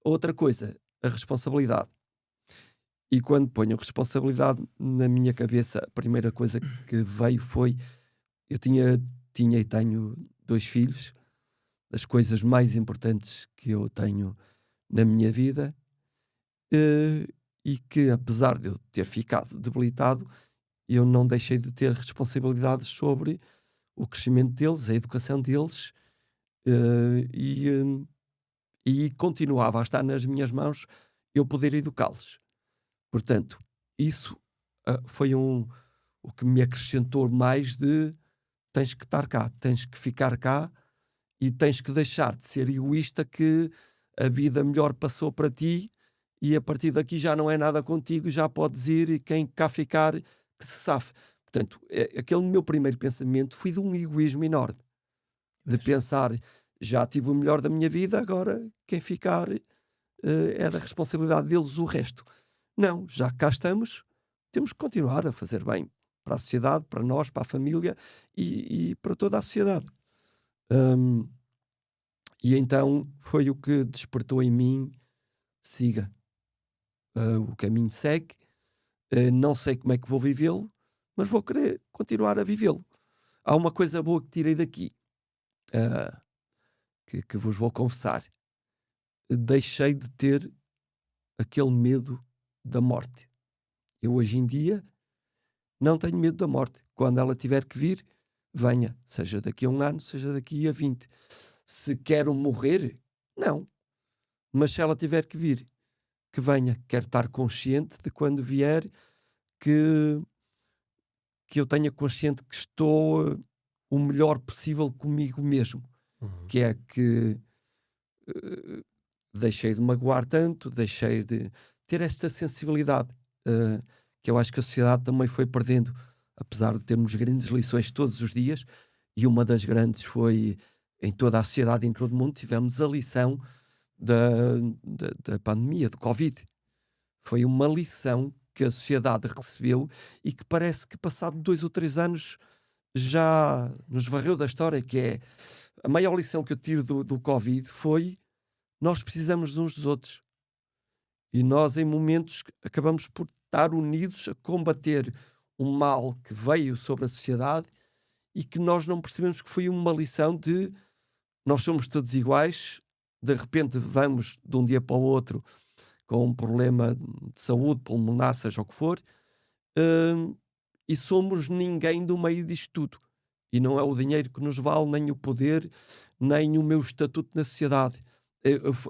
C: Outra coisa, a responsabilidade. E quando ponho responsabilidade na minha cabeça, a primeira coisa que veio foi: eu tinha e tenho 2 filhos, das coisas mais importantes que eu tenho na minha vida, e que, apesar de eu ter ficado debilitado, eu não deixei de ter responsabilidades sobre o crescimento deles, a educação deles, e continuava a estar nas minhas mãos eu poder educá-los. Portanto, isso foi o que me acrescentou mais de: tens que estar cá, tens que ficar cá e tens que deixar de ser egoísta, que a vida melhor passou para ti e a partir daqui já não é nada contigo, já podes ir e quem cá ficar que se safe. Portanto, aquele meu primeiro pensamento foi de um egoísmo enorme, de pensar, já tive o melhor da minha vida, agora quem ficar é da responsabilidade deles o resto. Não, já que cá estamos, temos que continuar a fazer bem para a sociedade, para nós, para a família e para toda a sociedade. E então foi o que despertou em mim, siga. O caminho segue, não sei como é que vou vivê-lo, mas vou querer continuar a vivê-lo. Há uma coisa boa que tirei daqui, que vos vou confessar. Deixei de ter aquele medo da morte. Eu hoje em dia não tenho medo da morte. Quando ela tiver que vir, venha. Seja daqui a 1 ano, seja daqui a 20. Se quero morrer, não. Mas se ela tiver que vir, que venha. Quero estar consciente de quando vier que eu tenha consciente que estou o melhor possível comigo mesmo. Que é que deixei de magoar tanto, deixei de ter esta sensibilidade que eu acho que a sociedade também foi perdendo, apesar de termos grandes lições todos os dias, e uma das grandes foi em toda a sociedade, em todo o mundo, tivemos a lição da pandemia, do Covid. Foi uma lição que a sociedade recebeu e que parece que passado 2 ou 3 anos já nos varreu da história, que é a maior lição que eu tiro do Covid foi nós precisamos uns dos outros. E nós, em momentos, acabamos por estar unidos a combater um mal que veio sobre a sociedade e que nós não percebemos que foi uma lição de nós somos todos iguais, de repente vamos de um dia para o outro com um problema de saúde pulmonar, seja o que for, e somos ninguém do meio disto tudo. E não é o dinheiro que nos vale, nem o poder, nem o meu estatuto na sociedade.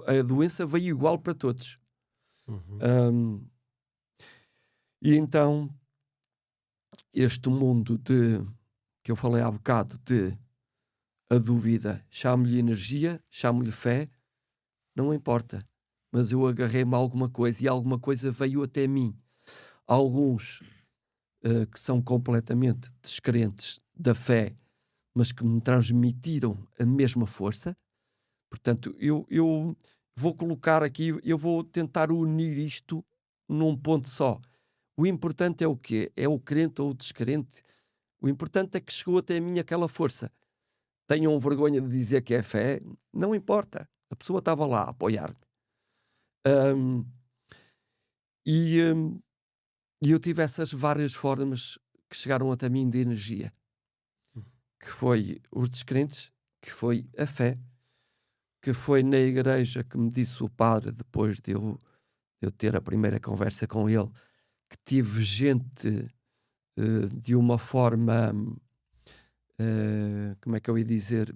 C: A doença veio igual para todos. E então, este mundo que eu falei há bocado, de a dúvida, chamo-lhe energia, chamo-lhe fé, não importa. Mas eu agarrei-me a alguma coisa e alguma coisa veio até mim. Alguns que são completamente descrentes da fé, mas que me transmitiram a mesma força. Portanto, eu vou colocar aqui, eu vou tentar unir isto num ponto só. O importante é o quê? É o crente ou o descrente? O importante é que chegou até a mim aquela força. Tenham vergonha de dizer que é fé? Não importa. A pessoa estava lá a apoiar-me. E eu tive essas várias formas que chegaram até mim de energia. Que foi os descrentes, que foi a fé, que foi na igreja que me disse o padre, depois de eu ter a primeira conversa com ele, que tive gente de uma forma, como é que eu ia dizer,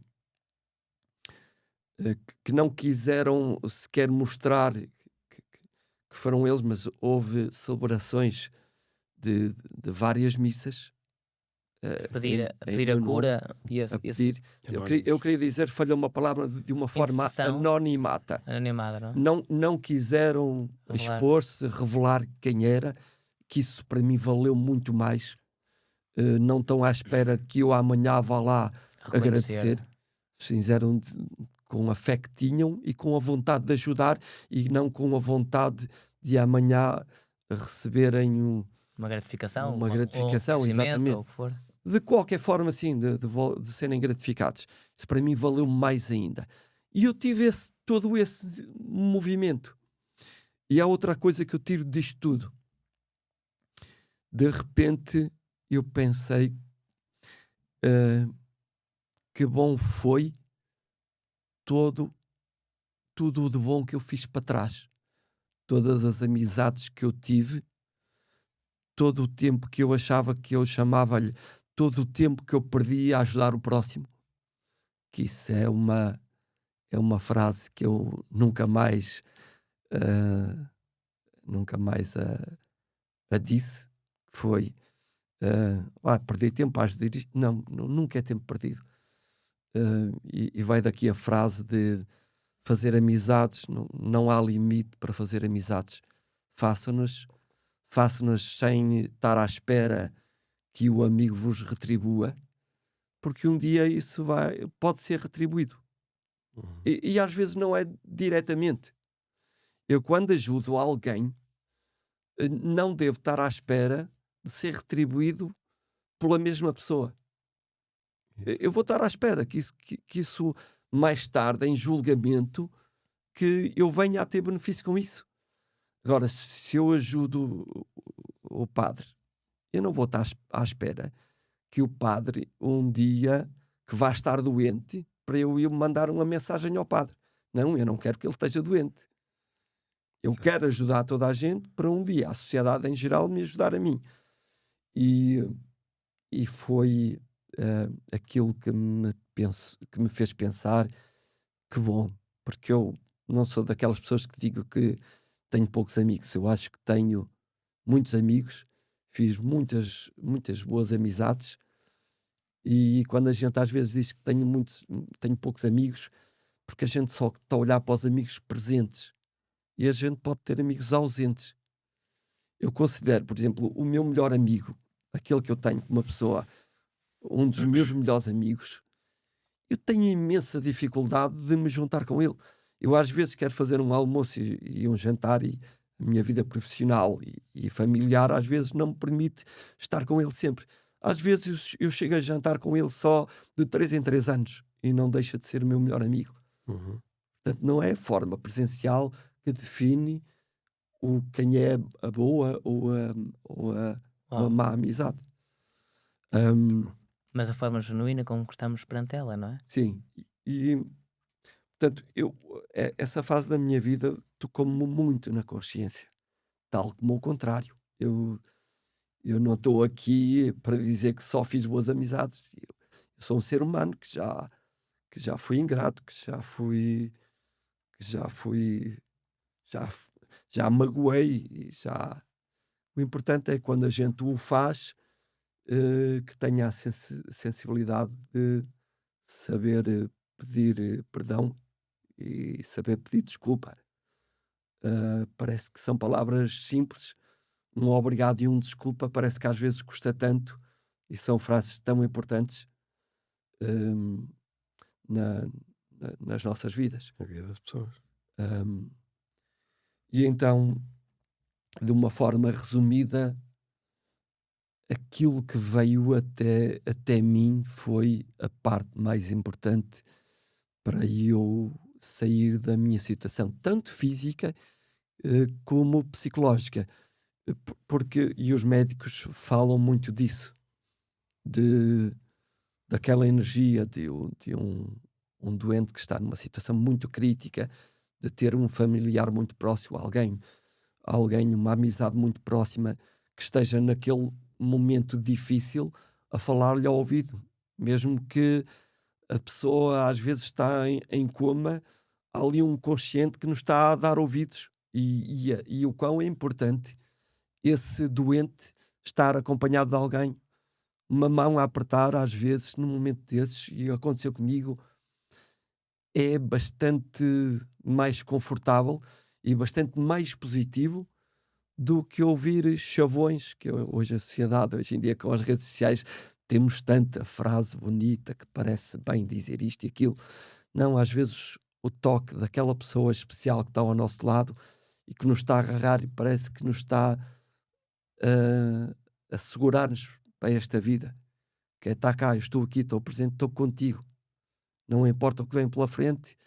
C: que não quiseram sequer mostrar que foram eles, mas houve celebrações de várias missas.
B: A pedir a cura e
C: a pedir. Eu queria dizer, falhou uma palavra de uma forma anonimata.
B: Anonimada, não?
C: Não quiseram expor-se, revelar quem era, que isso para mim valeu muito mais. Não estão à espera que eu amanhã vá lá agradecer. Fizeram com a fé que tinham e com a vontade de ajudar e não com a vontade de amanhã receberem
B: uma gratificação.
C: Ou exatamente.
B: Ou o que for.
C: De qualquer forma, assim, de serem gratificados. Isso para mim valeu mais ainda. E eu tive todo esse movimento. E há outra coisa que eu tiro disto tudo. De repente, eu pensei que bom foi tudo de bom que eu fiz para trás. Todas as amizades que eu tive, todo o tempo que eu achava que eu chamava-lhe, todo o tempo que eu perdi a ajudar o próximo, que isso é uma frase que eu nunca mais a disse, foi perder tempo a ajudar isto. Não, nunca é tempo perdido. E vai daqui a frase de fazer amizades, não há limite para fazer amizades. Façam-nas sem estar à espera que o amigo vos retribua, porque um dia isso pode ser retribuído.
A: Uhum.
C: E às vezes não é diretamente. Eu, quando ajudo alguém, não devo estar à espera de ser retribuído pela mesma pessoa.
A: Isso.
C: Eu vou estar à espera que isso mais tarde, em julgamento, que eu venha a ter benefício com isso. Agora, se eu ajudo o padre, eu não vou estar à espera que o padre, um dia, que vá estar doente, para eu ir mandar uma mensagem ao padre. Não, eu não quero que ele esteja doente. Eu
A: Certo.
C: quero ajudar toda a gente para um dia a sociedade em geral me ajudar a mim. E foi aquilo que me fez pensar que bom, porque eu não sou daquelas pessoas que digo que tenho poucos amigos. Eu acho que tenho muitos amigos, fiz muitas boas amizades, e quando a gente às vezes diz que tenho poucos amigos, porque a gente só está a olhar para os amigos presentes e a gente pode ter amigos ausentes. Eu considero, por exemplo, o meu melhor amigo, aquele que eu tenho como uma pessoa, um dos meus melhores amigos, eu tenho imensa dificuldade de me juntar com ele. Eu às vezes quero fazer um almoço e um jantar, e a minha vida profissional e familiar às vezes não me permite estar com ele sempre. Às vezes eu chego a jantar com ele só de 3 em 3 anos e não deixa de ser o meu melhor amigo.
A: Uhum.
C: Portanto, não é a forma presencial que define quem é a boa ou uma
B: Oh,
C: má amizade. Hum,
B: mas a forma genuína como estamos perante ela, não é?
C: sim, portanto, essa fase da minha vida tocou-me muito na consciência, tal como o contrário. Eu não estou aqui para dizer que só fiz boas amizades. Eu sou um ser humano que já fui ingrato, que já fui, já, f- já magoei. O importante é quando a gente o faz, que tenha a sensibilidade de saber pedir perdão e saber pedir desculpa. Parece que são palavras simples. Um obrigado e um desculpa parece que às vezes custa tanto, e são frases tão importantes hum, na- nas nossas vidas.
A: A vida das pessoas.
C: Hum, e então, de uma forma resumida, aquilo que veio até mim foi a parte mais importante para eu sair da minha situação, tanto física como psicológica. Porque, e os médicos falam muito disso, de, daquela energia de um doente que está numa situação muito crítica, de ter um familiar muito próximo, uma amizade muito próxima, que esteja naquele momento difícil a falar-lhe ao ouvido, mesmo que a pessoa às vezes está em coma, há ali um consciente que nos está a dar ouvidos, e o quão é importante esse doente estar acompanhado de alguém, uma mão a apertar às vezes num momento desses, e aconteceu comigo, é bastante mais confortável e bastante mais positivo do que ouvir chavões, que hoje a sociedade, hoje em dia com as redes sociais, temos tanta frase bonita que parece bem dizer isto e aquilo. Não, às vezes o toque daquela pessoa especial que está ao nosso lado e que nos está a agarrar e parece que nos está a segurar-nos para esta vida, que é: está cá, eu estou aqui, estou presente, estou contigo, não importa o que vem pela frente,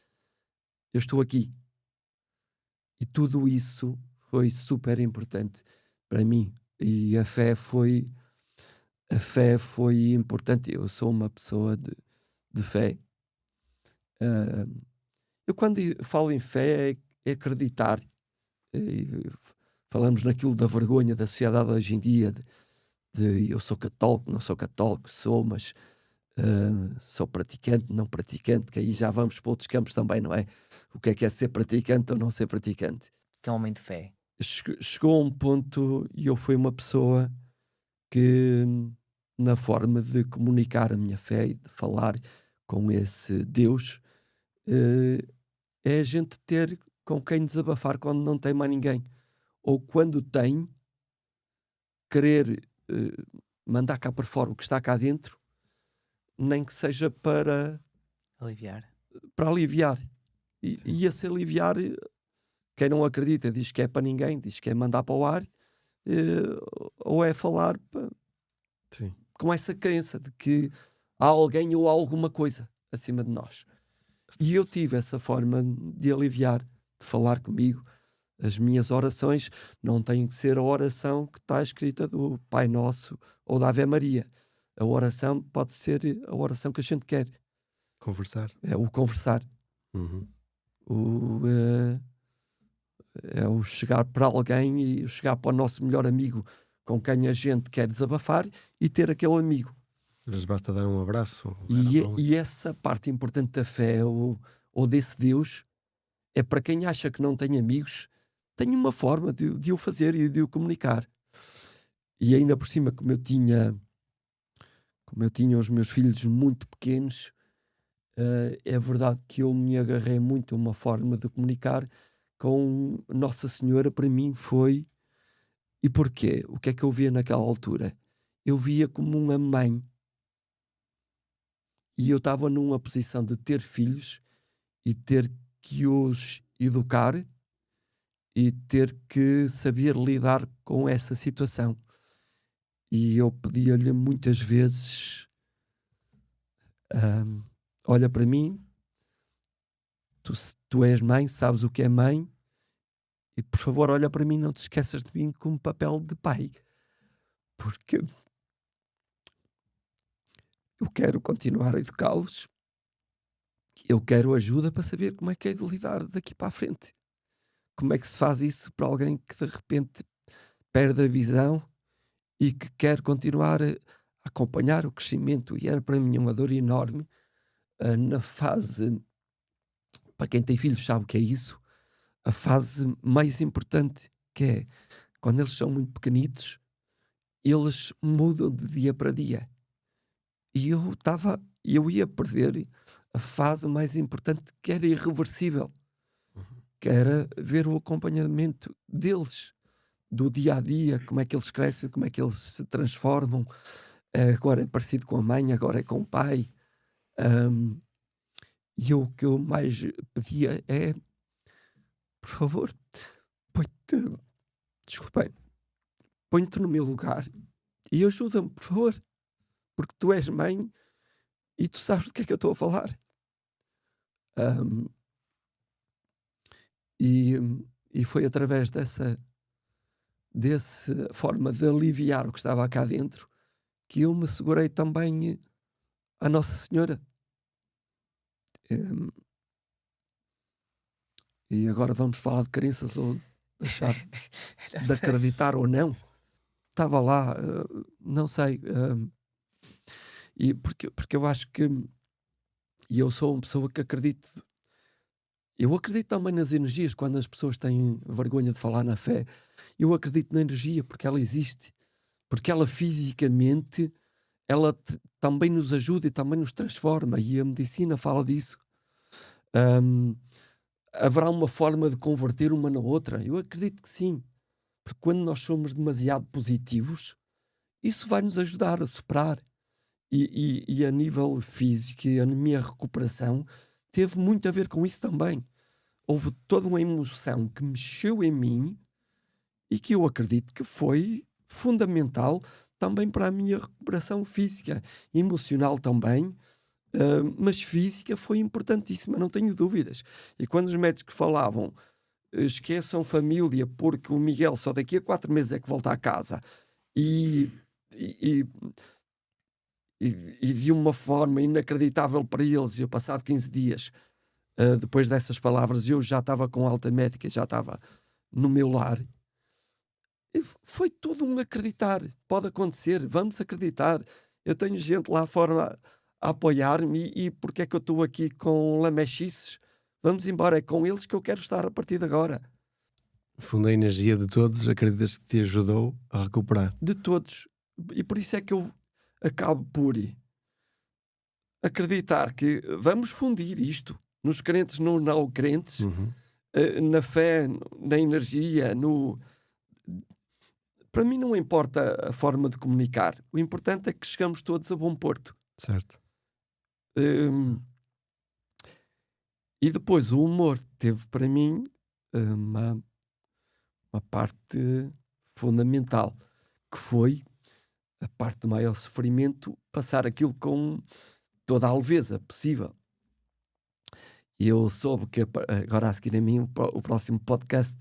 C: eu estou aqui. E tudo isso foi super importante para mim, e a fé foi importante. Eu sou uma pessoa de fé. Ah, eu, quando falo em fé, é acreditar. E falamos naquilo da vergonha da sociedade hoje em dia, de eu sou católico, não sou católico, mas sou praticante, não praticante, que aí já vamos para outros campos também, não é? O que é ser praticante ou não ser praticante?
B: Que é um homem de fé.
C: Chegou a um ponto, e eu fui uma pessoa que, na forma de comunicar a minha fé e de falar com esse Deus, eh, é a gente ter com quem desabafar quando não tem mais ninguém. Ou quando tem, querer mandar cá para fora o que está cá dentro, nem que seja para
B: Aliviar.
C: aliviar. E esse aliviar, quem não acredita diz que é para ninguém, diz que é mandar para o ar, ou é falar
A: Sim.
C: com essa crença de que há alguém ou há alguma coisa acima de nós. E eu tive essa forma de aliviar, de falar comigo. As minhas orações não têm que ser a oração que está escrita do Pai Nosso ou da Ave Maria. A oração pode ser a oração que a gente quer.
A: Conversar.
C: É o conversar.
A: Uhum.
C: É o chegar para alguém e chegar para o nosso melhor amigo com quem a gente quer desabafar e ter aquele amigo.
A: Às vezes basta dar um abraço.
C: E essa parte importante da fé ou desse Deus é para quem acha que não tem amigos, tem uma forma de o fazer e de o comunicar. E ainda por cima, como eu tinha os meus filhos muito pequenos, é verdade que eu me agarrei muito a uma forma de comunicar com Nossa Senhora. Para mim foi... E porquê? O que é que eu via naquela altura? Eu via como uma mãe. E eu estava numa posição de ter filhos e ter que os educar e ter que saber lidar com essa situação. E eu pedia-lhe muitas vezes: olha para mim, tu és mãe, sabes o que é mãe, e por favor olha para mim, não te esqueças de mim como papel de pai, porque eu quero continuar a educá-los, eu quero ajuda para saber como é que é de lidar daqui para a frente. Como é que se faz isso para alguém que de repente perde a visão e que quer continuar a acompanhar o crescimento? E era para mim uma dor enorme na fase, para quem tem filhos sabe o que é isso, a fase mais importante, que é quando eles são muito pequenitos, eles mudam de dia para dia. E eu ia perder a fase mais importante, que era irreversível, que era ver o acompanhamento deles, do dia a dia, como é que eles crescem, como é que eles se transformam. Agora é parecido com a mãe, agora é com o pai. E o que eu mais pedia é: por favor, põe-te no meu lugar e ajuda-me, por favor, porque tu és mãe e tu sabes do que é que eu estou a falar. E foi através dessa forma de aliviar o que estava cá dentro que eu me segurei também a Nossa Senhora. E agora vamos falar de crenças ou deixar de acreditar ou não. Estava lá, não sei. E porque eu acho que... E eu sou uma pessoa que acredito... Eu acredito também nas energias, quando as pessoas têm vergonha de falar na fé. Eu acredito na energia porque ela existe. Porque ela fisicamente, ela também nos ajuda e também nos transforma. E a medicina fala disso. Haverá uma forma de converter uma na outra? Eu acredito que sim. Porque quando nós somos demasiado positivos, isso vai nos ajudar a superar. E a nível físico, e a minha recuperação teve muito a ver com isso também. Houve toda uma emoção que mexeu em mim e que eu acredito que foi fundamental também para a minha recuperação física, emocional também, mas física foi importantíssima, não tenho dúvidas. E quando os médicos falavam: esqueçam família porque o Miguel só daqui a 4 meses é que volta à casa, e de uma forma inacreditável para eles, eu passado 15 dias depois dessas palavras, eu já estava com alta médica, já estava no meu lar. E foi tudo um acreditar. Pode acontecer, vamos acreditar. Eu tenho gente lá fora a apoiar-me e porque é que eu estou aqui com lamechices? Vamos embora, é com eles que eu quero estar a partir de agora.
A: No fundo, a energia de todos, acreditas que te ajudou a recuperar?
C: De todos. E por isso é que eu acabo por acreditar que vamos fundir isto. nos crentes, nos não crentes,
A: Uhum.
C: na fé, na energia, Para mim não importa a forma de comunicar. O importante é que chegamos todos a bom porto.
A: Certo.
C: E depois o humor teve para mim uma parte fundamental, que foi a parte de maior sofrimento, passar aquilo com toda a leveza possível. E eu soube que agora a seguir a mim o próximo podcast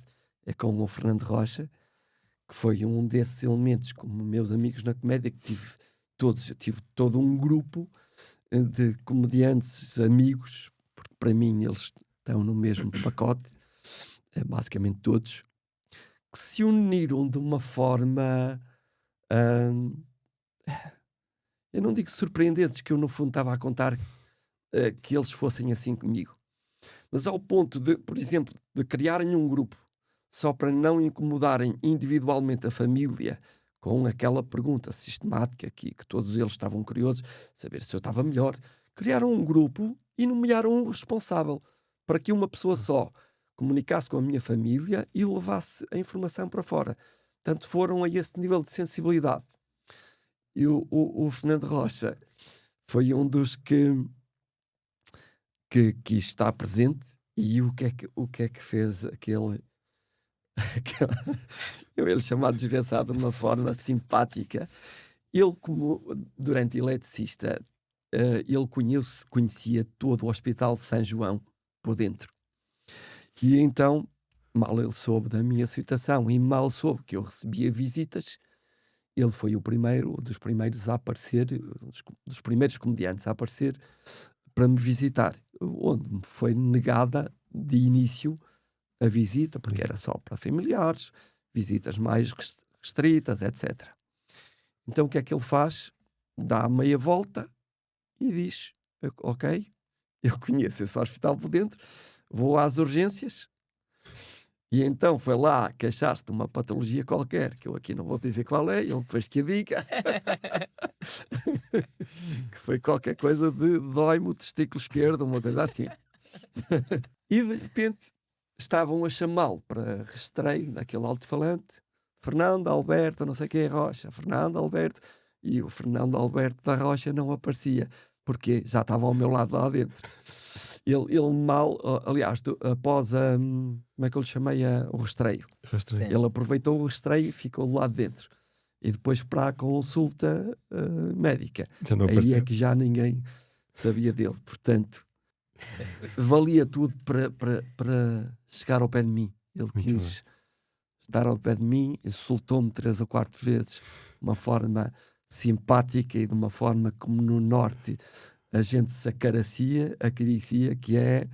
C: é com o Fernando Rocha, que foi um desses elementos, como meus amigos na comédia, que eu tive todo um grupo de comediantes amigos, porque para mim eles estão no mesmo pacote, basicamente todos, que se uniram de uma forma, eu não digo surpreendentes, que eu no fundo estava a contar que eles fossem assim comigo, mas ao ponto de, por exemplo, de criarem um grupo só para não incomodarem individualmente a família com aquela pergunta sistemática que todos eles estavam curiosos, saber se eu estava melhor. Criaram um grupo e nomearam um responsável para que uma pessoa só comunicasse com a minha família e levasse a informação para fora. Portanto, foram a esse nível de sensibilidade. E o Fernando Rocha foi um dos que está presente. E o que é que fez aquele eu ele chamado desgraçado de uma forma simpática. Ele, como durante eletricista, ele conhecia todo o Hospital de São João por dentro. E então, mal ele soube da minha situação e mal soube que eu recebia visitas, ele foi dos primeiros a aparecer, dos primeiros comediantes a aparecer para me visitar, onde me foi negada de início a visita, porque era só para familiares, visitas mais restritas, etc. Então o que é que ele faz? Dá a meia volta e diz: ok, eu conheço esse hospital por dentro, vou às urgências. E então foi lá queixar-se de uma patologia qualquer, que eu aqui não vou dizer qual é, ele depois que a diga. Que foi qualquer coisa de dói-me o testículo esquerdo, uma coisa assim. E de repente estavam a chamá-lo para rastreio naquele alto-falante. Fernando Alberto, não sei quem é Rocha, Fernando Alberto. E o Fernando Alberto da Rocha não aparecia, porque já estava ao meu lado lá dentro. Ele mal, aliás, após como é que eu lhe chamei o rastreio?
A: Rastreio.
C: Ele aproveitou o rastreio e ficou do lado de dentro. E depois para a consulta médica.
A: Já não
C: Aí
A: apareceu.
C: é que já ninguém sabia dele. Portanto, valia tudo para chegar ao pé de mim. Ele quis estar ao pé de mim, insultou-me 3 ou 4 vezes de uma forma simpática e de uma forma como no Norte a gente se acaricia, que é,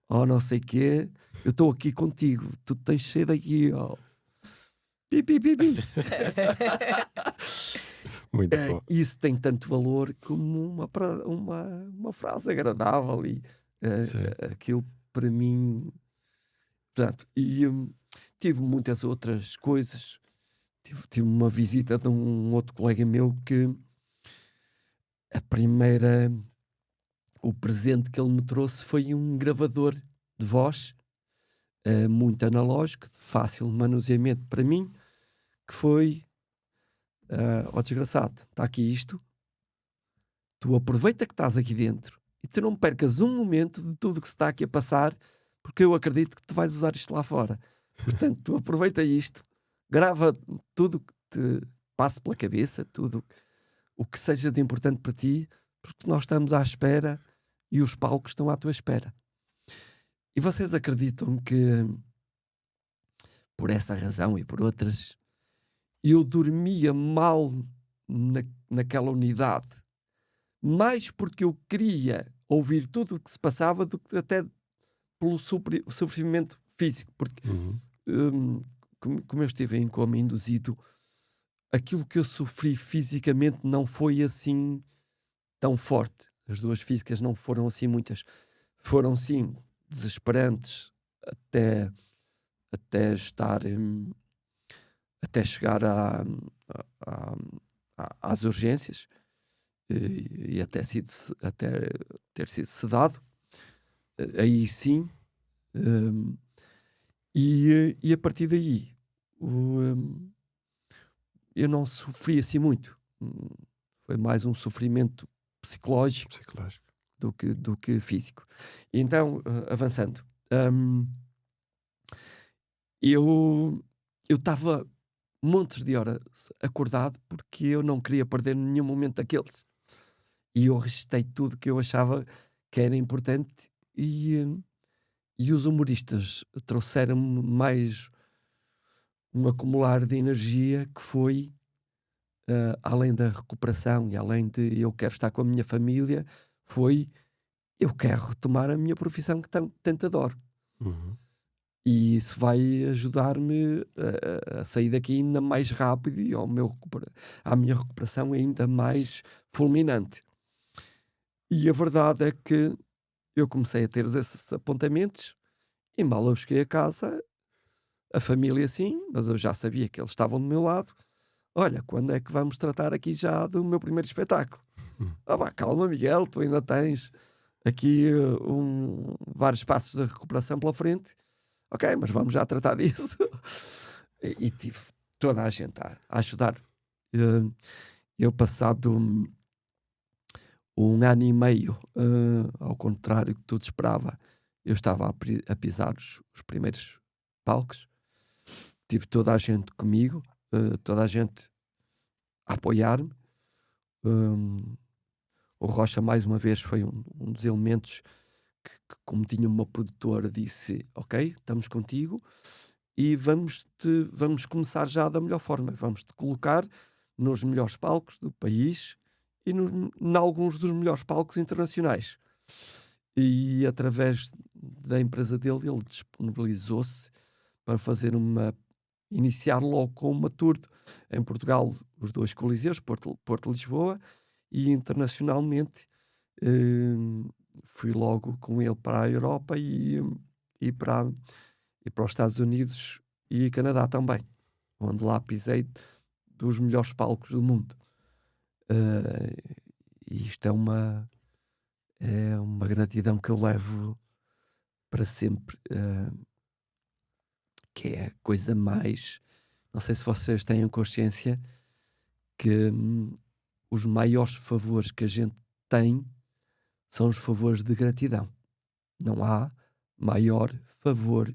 C: não sei quê, eu estou aqui contigo, tu tens cheio daqui, pi, pi, pi, pi.
A: Muito bom.
C: Isso tem tanto valor como uma frase agradável e aquilo para mim. Portanto, e tive muitas outras coisas. Tive uma visita de um outro colega meu que o presente que ele me trouxe foi um gravador de voz muito analógico, de fácil manuseamento para mim, que foi desgraçado, está aqui isto, tu aproveita que estás aqui dentro e tu não percas um momento de tudo que se está aqui a passar, porque eu acredito que tu vais usar isto lá fora. Portanto, tu aproveita isto, grava tudo que te passe pela cabeça, tudo o que seja de importante para ti, porque nós estamos à espera e os palcos estão à tua espera. E vocês acreditam que, por essa razão e por outras, eu dormia mal naquela unidade, mais porque eu queria ouvir tudo o que se passava do que até pelo sofrimento físico, porque como eu estive em coma induzido, aquilo que eu sofri fisicamente não foi assim tão forte. As dores físicas não foram assim muitas. Foram sim desesperantes até estar até chegar às urgências e até ter sido sedado. aí sim. E a partir daí eu não sofri assim muito. Foi mais um sofrimento psicológico do que físico. Então, avançando, eu estava montes de horas acordado porque eu não queria perder nenhum momento daqueles. E eu registrei tudo que eu achava que era importante e os humoristas trouxeram-me mais um acumular de energia que foi, além da recuperação e além de eu quero estar com a minha família, foi eu quero retomar a minha profissão que tanto adoro. E isso vai ajudar-me a sair daqui ainda mais rápido e à minha recuperação ainda mais fulminante. E a verdade é que eu comecei a ter esses apontamentos e mal eu cheguei a casa, a família sim, mas eu já sabia que eles estavam do meu lado. Olha, quando é que vamos tratar aqui já do meu primeiro espetáculo? Calma, Miguel, tu ainda tens aqui vários passos de recuperação pela frente. Ok, mas vamos já tratar disso. E tive toda a gente a ajudar. Eu passado um ano e meio, ao contrário que tudo esperava, eu estava a pisar os primeiros palcos. Tive toda a gente comigo, toda a gente a apoiar-me. O Rocha, mais uma vez, foi um dos elementos que, como tinha uma produtora, disse: ok, estamos contigo e vamos começar já da melhor forma. Vamos te colocar nos melhores palcos do país e em alguns dos melhores palcos internacionais. E através da empresa dele, ele disponibilizou-se para iniciar logo com uma tour em Portugal, os 2 coliseus, Porto e Lisboa, e internacionalmente fui logo com ele para a Europa e para os Estados Unidos e Canadá também, onde lá pisei dos melhores palcos do mundo. E isto é uma gratidão que eu levo para sempre, que é a coisa mais... Não sei se vocês têm consciência que os maiores favores que a gente tem são os favores de gratidão. Não há maior favor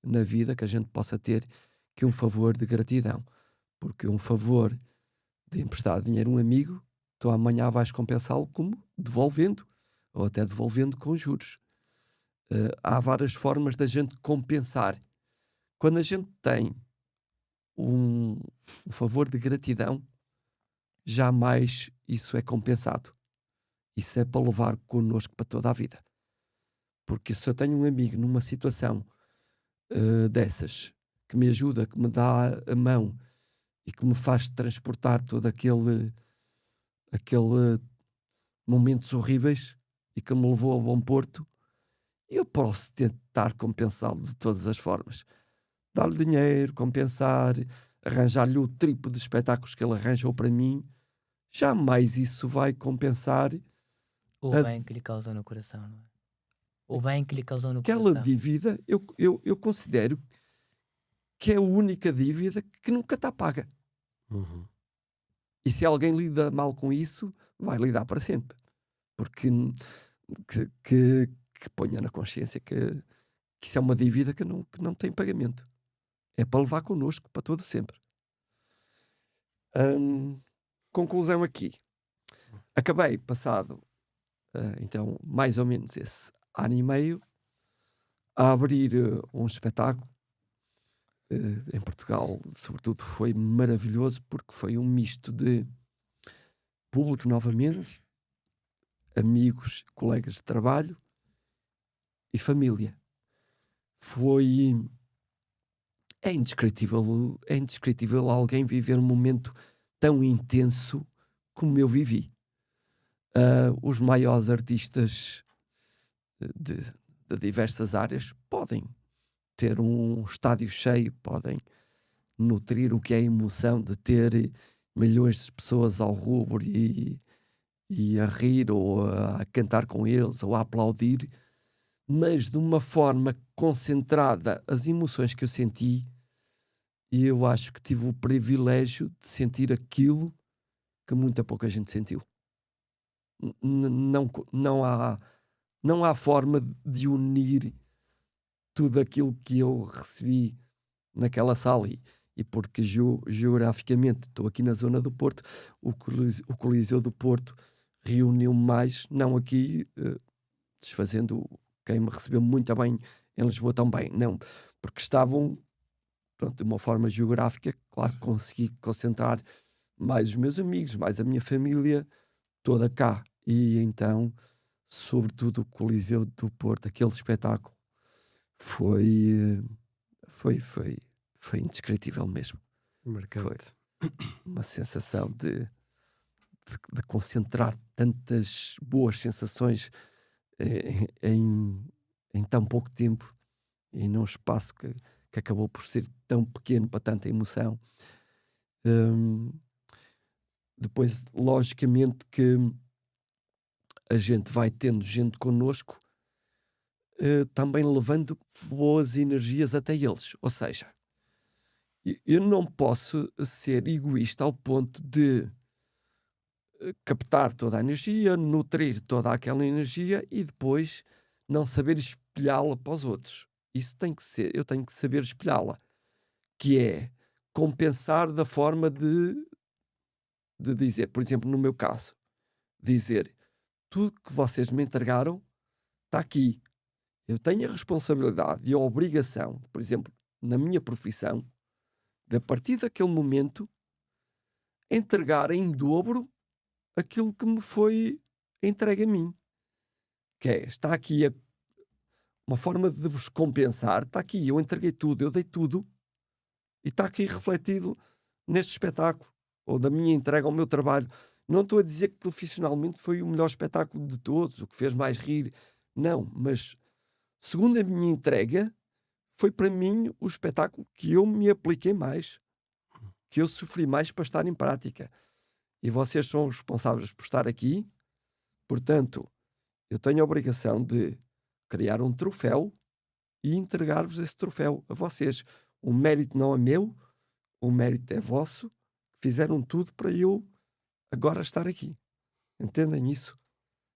C: na vida que a gente possa ter que um favor de gratidão. Porque um favor de emprestar dinheiro a um amigo, tu amanhã vais compensá-lo como devolvendo, ou até devolvendo com juros. Há várias formas da gente compensar. Quando a gente tem um favor de gratidão, jamais isso é compensado. Isso é para levar connosco para toda a vida. Porque se eu tenho um amigo numa situação dessas, que me ajuda, que me dá a mão e que me faz transportar todo aquele momentos horríveis e que me levou a bom porto, eu posso tentar compensá-lo de todas as formas. Dar-lhe dinheiro, compensar, arranjar-lhe o triplo de espetáculos que ele arranjou para mim. Jamais isso vai compensar
B: O bem que lhe causou no coração, não é? O bem que lhe causou no
C: aquela
B: coração.
C: dívida. Eu considero que é a única dívida que nunca está paga. E se alguém lida mal com isso, vai lidar para sempre. Porque que ponha na consciência que isso é uma dívida que não tem pagamento. É para levar connosco para todo sempre. Conclusão aqui. Acabei passado, então, mais ou menos esse ano e meio, a abrir um espetáculo. Em Portugal, sobretudo, foi maravilhoso porque foi um misto de público novamente, amigos, colegas de trabalho e família. É indescritível alguém viver um momento tão intenso como eu vivi. Os maiores artistas de diversas áreas podem ter um estádio cheio, podem nutrir o que é a emoção de ter milhões de pessoas ao rubro e a rir ou a cantar com eles ou a aplaudir, mas de uma forma concentrada, as emoções que eu senti, e eu acho que tive o privilégio de sentir aquilo que muita pouca gente sentiu. Não há forma de unir tudo aquilo que eu recebi naquela sala. E porque geograficamente estou aqui na zona do Porto, o Coliseu do Porto reuniu-me mais, não aqui desfazendo quem me recebeu muito bem em Lisboa também, não, porque estavam, pronto, de uma forma geográfica, claro, consegui concentrar mais os meus amigos, mais a minha família toda cá, e então, sobretudo o Coliseu do Porto, aquele espetáculo foi indescritível mesmo.
A: Marcante.
C: Foi uma sensação de concentrar tantas boas sensações em tão pouco tempo e num espaço que acabou por ser tão pequeno para tanta emoção. Depois, logicamente, que a gente vai tendo gente connosco, também levando boas energias até eles. Ou seja, eu não posso ser egoísta ao ponto de captar toda a energia, nutrir toda aquela energia e depois não saber espelhá-la para os outros. Isso tem que ser, eu tenho que saber espelhá-la, que é compensar da forma de dizer, por exemplo, no meu caso, dizer tudo que vocês me entregaram está aqui. Eu tenho a responsabilidade e a obrigação, por exemplo, na minha profissão, de a partir daquele momento entregar em dobro aquilo que me foi entregue a mim. Que é, está aqui uma forma de vos compensar, está aqui, eu entreguei tudo, eu dei tudo, e está aqui refletido neste espetáculo, ou da minha entrega ao meu trabalho. Não estou a dizer que profissionalmente foi o melhor espetáculo de todos, o que fez mais rir, não, mas segundo a minha entrega, foi para mim o espetáculo que eu me apliquei mais, que eu sofri mais para estar em prática. E vocês são responsáveis por estar aqui, portanto, eu tenho a obrigação de criar um troféu e entregar-vos esse troféu a vocês. O mérito não é meu, o mérito é vosso. Fizeram tudo para eu agora estar aqui. Entendem isso?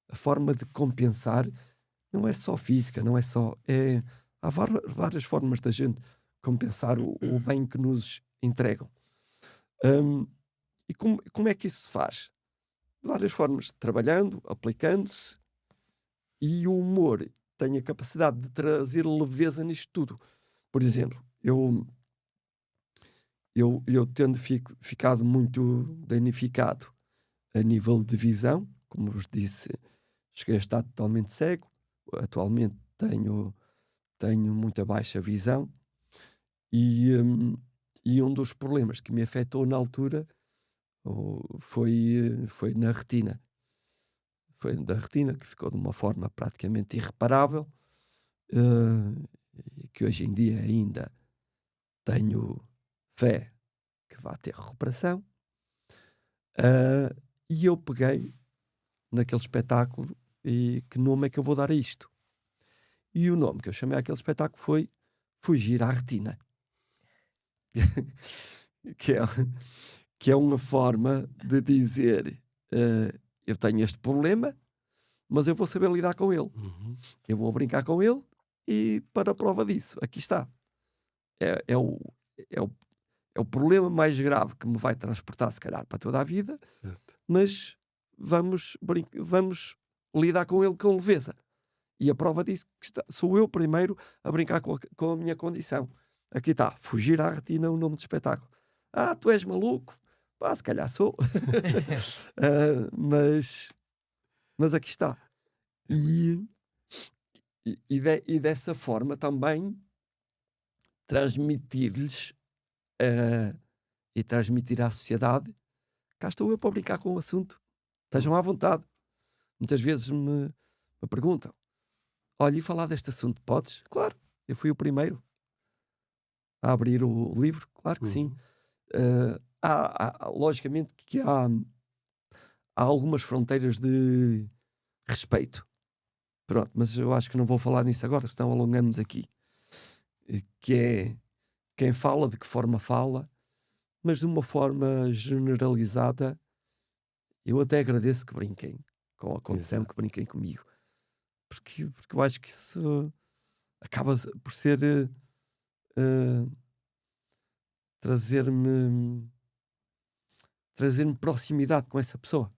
C: A forma de compensar não é só física, não é só... há várias formas da gente compensar o bem que nos entregam. E como é que isso se faz? De várias formas. Trabalhando, aplicando-se. E o humor tem a capacidade de trazer leveza nisto tudo. Por exemplo, eu tendo ficado muito danificado a nível de visão, como vos disse, cheguei a estar totalmente cego. Atualmente tenho muita baixa visão e um dos problemas que me afetou na altura foi na retina. Foi da retina, que ficou de uma forma praticamente irreparável, e que hoje em dia ainda tenho fé que vai ter recuperação. E eu peguei naquele espetáculo e que nome é que eu vou dar a isto? E o nome que eu chamei àquele espetáculo foi Fugir à Retina. que é uma forma de dizer eu tenho este problema, mas eu vou saber lidar com ele. Eu vou brincar com ele e para a prova disso, aqui está. É o problema mais grave que me vai transportar, se calhar, para toda a vida,
A: Certo.
C: mas vamos lidar com ele com leveza. E a prova disso sou eu primeiro a brincar com a minha condição. Aqui está, Fugir à Retina, o nome do espetáculo. Ah, tu és maluco? Pá, se calhar sou. Mas aqui está. E dessa forma também transmitir-lhes e transmitir à sociedade, cá estou eu para brincar com o assunto. Estejam à vontade. Muitas vezes me perguntam, olha, e falar deste assunto, podes? Claro, eu fui o primeiro a abrir o livro, claro que sim. Logicamente que há algumas fronteiras de respeito. Pronto, mas eu acho que não vou falar nisso agora, senão alongamos aqui. Que é quem fala, de que forma fala, mas de uma forma generalizada. Eu até agradeço que brinquem com a condição,
A: Exato.
C: que brinquem comigo, porque eu acho que isso acaba por ser eh, trazer-me proximidade com essa pessoa.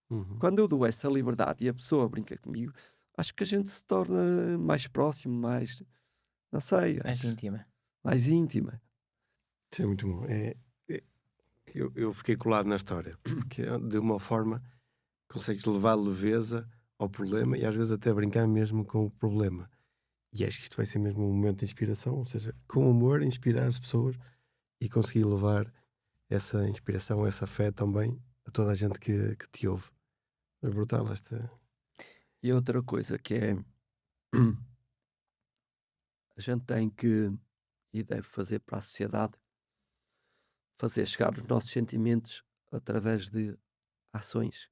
A: Uhum.
C: Quando eu dou essa liberdade e a pessoa brinca comigo, acho que a gente se torna mais próximo, mais, não sei,
B: Mais íntima.
C: mais íntima.
A: Isso é muito bom. Eu fiquei colado na história, porque de uma forma consegues levar leveza ao problema e às vezes até brincar mesmo com o problema. E acho que isto vai ser mesmo um momento de inspiração, ou seja, com humor, inspirar as pessoas e conseguir levar essa inspiração, essa fé também a toda a gente que te ouve. É brutal esta.
C: E outra coisa que é a gente tem que e deve fazer para a sociedade, fazer chegar os nossos sentimentos através de ações.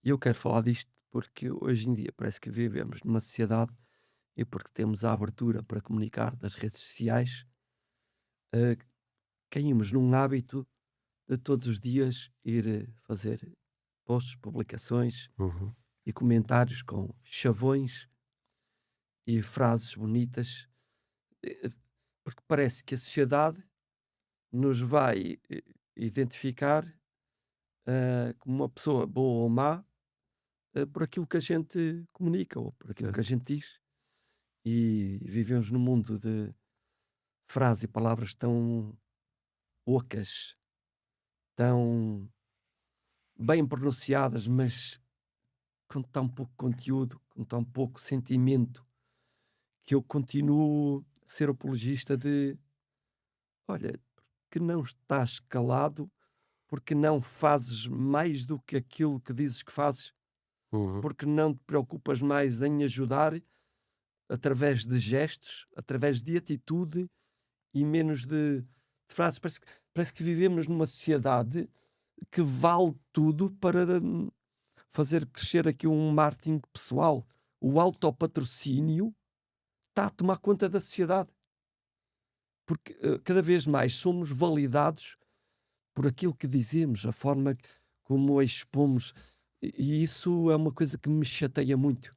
C: E eu quero falar disto porque hoje em dia parece que vivemos numa sociedade e porque temos a abertura para comunicar das redes sociais, eh, caímos num hábito de todos os dias ir fazer posts, publicações
A: Uhum.
C: e comentários com chavões e frases bonitas, porque parece que a sociedade nos vai identificar como uma pessoa boa ou má por aquilo que a gente comunica ou por aquilo que a
A: Certo.
C: gente diz. E vivemos num mundo de frases e palavras tão ocas, tão bem pronunciadas, mas com tão pouco conteúdo, com tão pouco sentimento, que eu continuo a ser apologista de: olha, que não estás calado, porque não fazes mais do que aquilo que dizes que fazes,
A: Uhum.
C: porque não te preocupas mais em ajudar através de gestos, através de atitude e menos de frases. Parece que vivemos numa sociedade que vale tudo para fazer crescer aqui um marketing pessoal. O autopatrocínio está a tomar conta da sociedade. Porque cada vez mais somos validados por aquilo que dizemos, a forma como a expomos. E isso é uma coisa que me chateia muito.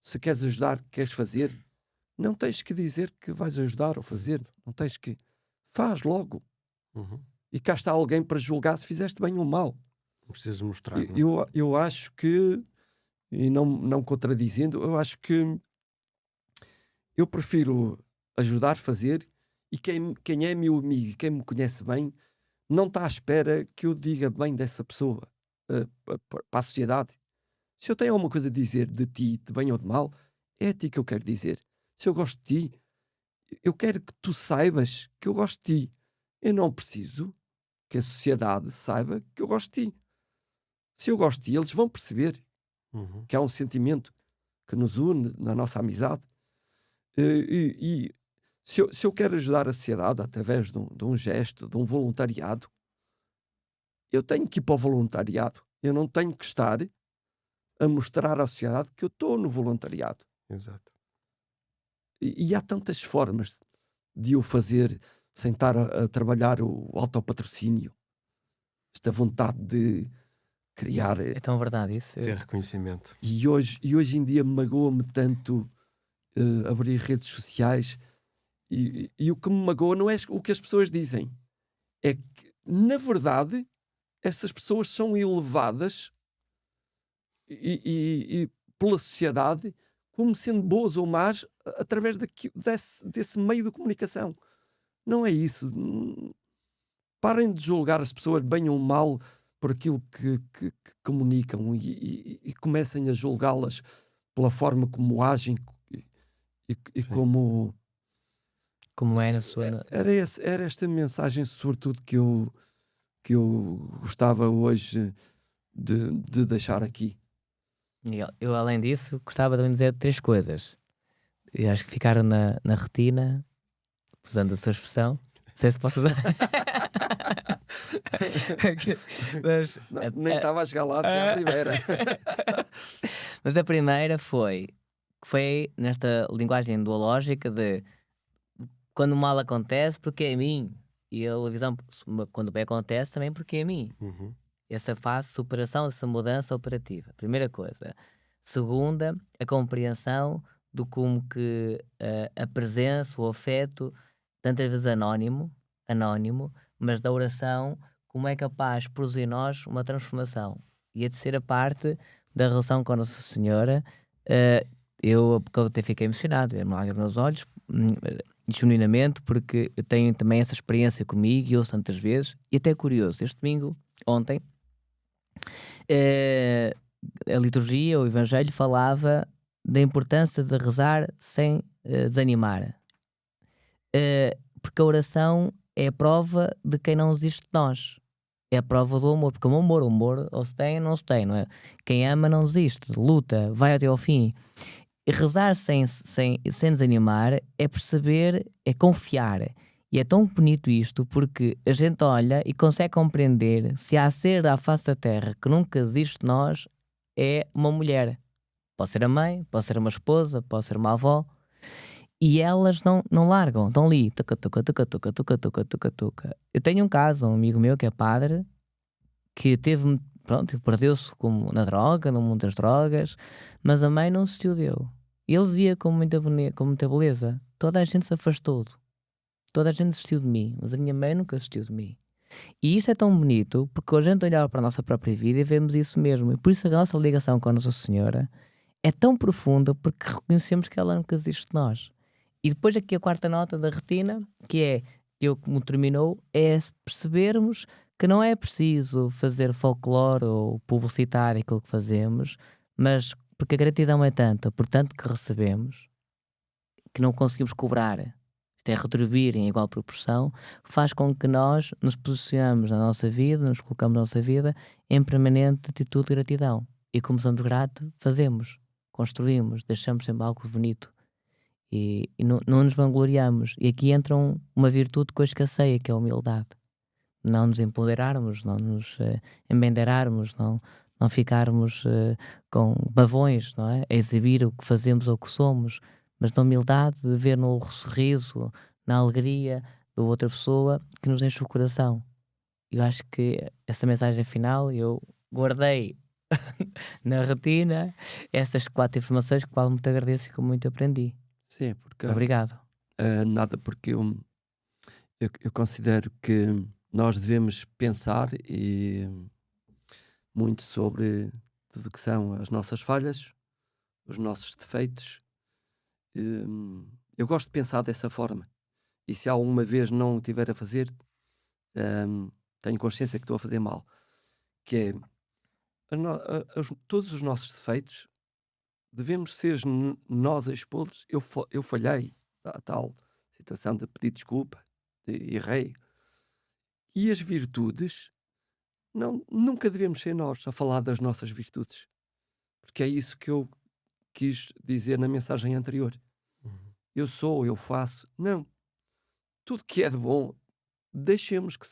C: Se queres ajudar, queres fazer, não tens que dizer que vais ajudar ou fazer. Não tens que... Faz logo.
A: Uhum.
C: E cá está alguém para julgar se fizeste bem ou mal.
A: Não precisas mostrar. Não?
C: Eu acho que, e não contradizendo, eu acho que eu prefiro ajudar, fazer, e quem é meu amigo e quem me conhece bem não está à espera que eu diga bem dessa pessoa para a sociedade. Se eu tenho alguma coisa a dizer de ti, de bem ou de mal, é a ti que eu quero dizer. Se eu gosto de ti, eu quero que tu saibas que eu gosto de ti. Eu não preciso que a sociedade saiba que eu gosto de ti. Se eu gosto de ti, eles vão perceber
A: Uhum.
C: que há um sentimento que nos une na nossa amizade. E se eu quero ajudar a sociedade através de um gesto, de um voluntariado, eu tenho que ir para o voluntariado. Eu não tenho que estar a mostrar à sociedade que eu estou no voluntariado.
A: Exato.
C: E há tantas formas de o fazer sem estar a trabalhar o autopatrocínio. Esta vontade de criar.
B: É tão verdade isso.
A: Ter reconhecimento.
C: E hoje em dia magoa-me tanto abrir redes sociais. E o que me magoa não é o que as pessoas dizem. É que, na verdade, essas pessoas são elevadas e pela sociedade como sendo boas ou más através desse meio de comunicação. Não é isso. Parem de julgar as pessoas bem ou mal por aquilo que comunicam e comecem a julgá-las pela forma como agem e como...
B: Como é na sua.
C: Era esta mensagem, sobretudo, que eu gostava hoje de deixar aqui.
B: Miguel, eu além disso gostava de dizer 3 coisas. Eu acho que ficaram na retina, usando a sua expressão. Não sei se posso usar. Mas,
C: Nem estava a chegar lá assim à primeira.
B: Mas a primeira foi nesta linguagem duológica de quando o mal acontece, porque é a mim. E a visão, quando o bem acontece, também porque é a mim.
A: Uhum.
B: Essa fase de superação, essa mudança operativa. Primeira coisa. Segunda, a compreensão do como que a presença, o afeto, tantas vezes anónimo, mas da oração, como é capaz de produzir em nós uma transformação. E a terceira parte da relação com a Nossa Senhora, porque eu até fiquei emocionado, ver-me lágrimas nos olhos, genuinamente, porque eu tenho também essa experiência comigo e ouço tantas vezes, e até curioso, este domingo, ontem, a liturgia, o Evangelho, falava da importância de rezar sem desanimar. Porque a oração é a prova de quem não existe de nós. É a prova do amor, porque o amor ou se tem ou não se tem, não é? Quem ama não desiste, luta, vai até ao fim. E rezar sem desanimar é perceber, é confiar. E é tão bonito isto porque a gente olha e consegue compreender se há ser à face da terra que nunca existe de nós, é uma mulher. Pode ser a mãe, pode ser uma esposa, pode ser uma avó. E elas não largam, estão ali. Tuca, tuca, tuca, tuca, tuca, tuca, tuca, tuca. Eu tenho um caso, um amigo meu que é padre, que perdeu-se na droga, no mundo das drogas, mas a mãe não desistiu dele. Ele dizia com muita beleza: toda a gente se afastou, toda a gente desistiu de mim, mas a minha mãe nunca desistiu de mim. E isto é tão bonito porque a gente olha para a nossa própria vida e vemos isso mesmo. E por isso a nossa ligação com a Nossa Senhora é tão profunda porque reconhecemos que ela nunca desiste de nós. E depois aqui a quarta nota da retina, como terminou, é percebermos que não é preciso fazer folclore ou publicitar aquilo que fazemos, mas porque a gratidão é tanta, por tanto que recebemos, que não conseguimos cobrar, até retribuir em igual proporção, faz com que nós nos posicionamos na nossa vida, nos colocamos na nossa vida em permanente atitude de gratidão. E como somos gratos, fazemos, construímos, deixamos sempre algo bonito. E não nos vangloriamos. E aqui entra uma virtude que eu escasseia, que é a humildade. Não nos empoderarmos, não nos embandeirarmos, não ficarmos com pavões, não é? A exibir o que fazemos ou o que somos, mas na humildade de ver no sorriso, na alegria da outra pessoa que nos enche o coração. Eu acho que essa mensagem final eu guardei na retina, essas 4 informações, que qual muito agradeço e que muito aprendi.
C: Sim, porque
B: Obrigado.
C: nada, porque eu considero que nós devemos pensar muito sobre tudo que são as nossas falhas, os nossos defeitos. Eu gosto de pensar dessa forma. E se alguma vez não o tiver a fazer, tenho consciência que estou a fazer mal. Que é, todos os nossos defeitos devemos ser nós a expô-los. Eu falhei, a tal situação de pedir desculpa, de errei. E as virtudes, nunca devemos ser nós a falar das nossas virtudes. Porque é isso que eu quis dizer na mensagem anterior. Eu faço. Não. Tudo que é de bom, deixemos que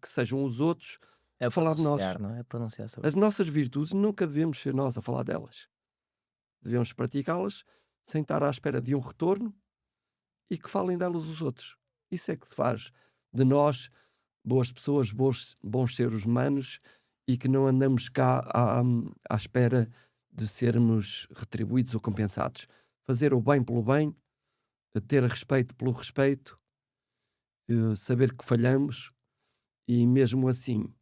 C: sejam os outros a falar de nós.
B: Não é? Pronunciar sobre
C: As nossas virtudes nunca devemos ser nós a falar delas. Devemos praticá-las sem estar à espera de um retorno e que falem delas os outros. Isso é que faz de nós boas pessoas, bons seres humanos, e que não andamos cá à espera de sermos retribuídos ou compensados. Fazer o bem pelo bem, ter respeito pelo respeito, saber que falhamos e mesmo assim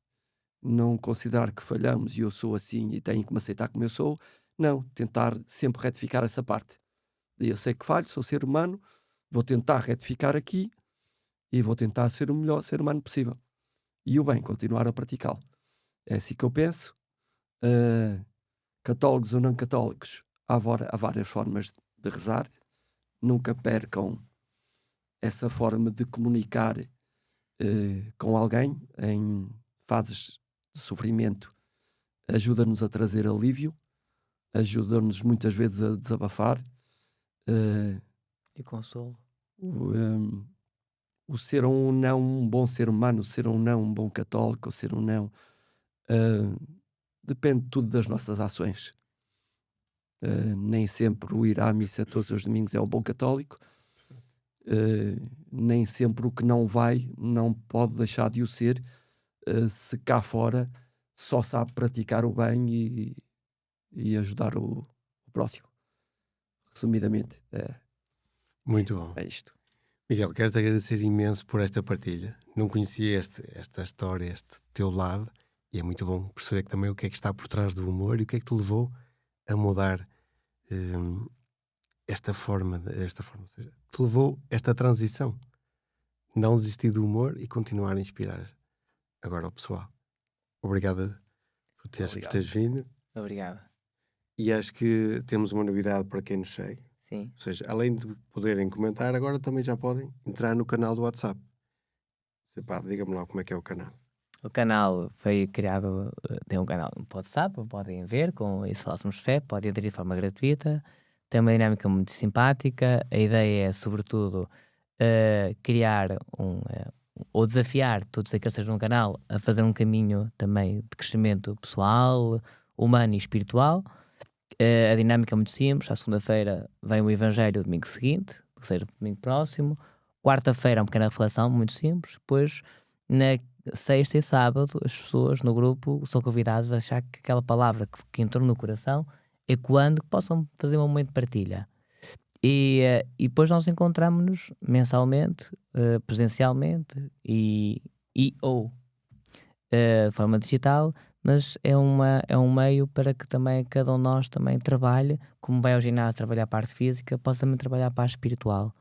C: não considerar que falhamos e eu sou assim e tenho que me aceitar como eu sou. Não, tentar sempre retificar essa parte. Eu sei que falho, sou ser humano, vou tentar retificar aqui e vou tentar ser o melhor ser humano possível. E o bem, continuar a praticá-lo. É assim que eu penso. Católicos ou não católicos, há várias formas de rezar. Nunca percam essa forma de comunicar com alguém em fases de sofrimento. Ajuda-nos a trazer alívio, ajuda-nos muitas vezes a desabafar.
B: e consolo.
C: O ser um não um bom ser humano, o ser um não um bom católico, o ser um não, depende tudo das nossas ações. Nem sempre o ir à missa todos os domingos é um bom católico. Nem sempre o que não vai não pode deixar de o ser, se cá fora só sabe praticar o bem e ajudar o próximo. Resumidamente,
A: Muito bom.
C: é isto.
A: Miguel, quero-te agradecer imenso por esta partilha. Não conhecia esta história, este teu lado, e é muito bom perceber também o que é que está por trás do humor e o que é que te levou a mudar esta forma, ou seja, te levou esta transição. Não desistir do humor e continuar a inspirar agora o pessoal. Obrigado por teres vindo.
B: Obrigado.
A: E acho que temos uma novidade para quem nos segue.
B: Sim.
A: Ou seja, além de poderem comentar, agora também já podem entrar no canal do WhatsApp. Diga-me lá como é que é o canal.
B: O canal foi criado, tem um canal no WhatsApp, podem ver, com isso falássemos fé, podem aderir de forma gratuita, tem uma dinâmica muito simpática, a ideia é, sobretudo, criar ou desafiar todos aqueles que estejam no canal a fazer um caminho também de crescimento pessoal, humano e espiritual. A dinâmica é muito simples, à segunda-feira vem o Evangelho, o domingo seguinte, ou seja, o domingo próximo, quarta-feira é uma pequena reflexão, muito simples, depois na sexta e sábado as pessoas no grupo são convidadas a achar que aquela palavra que entrou no coração é quando possam fazer um momento de partilha. E depois nós encontramos-nos mensalmente, presencialmente ou de forma digital, mas é um meio para que também cada um de nós também trabalhe, como vai ao ginásio trabalhar a parte física, possa também trabalhar a parte espiritual,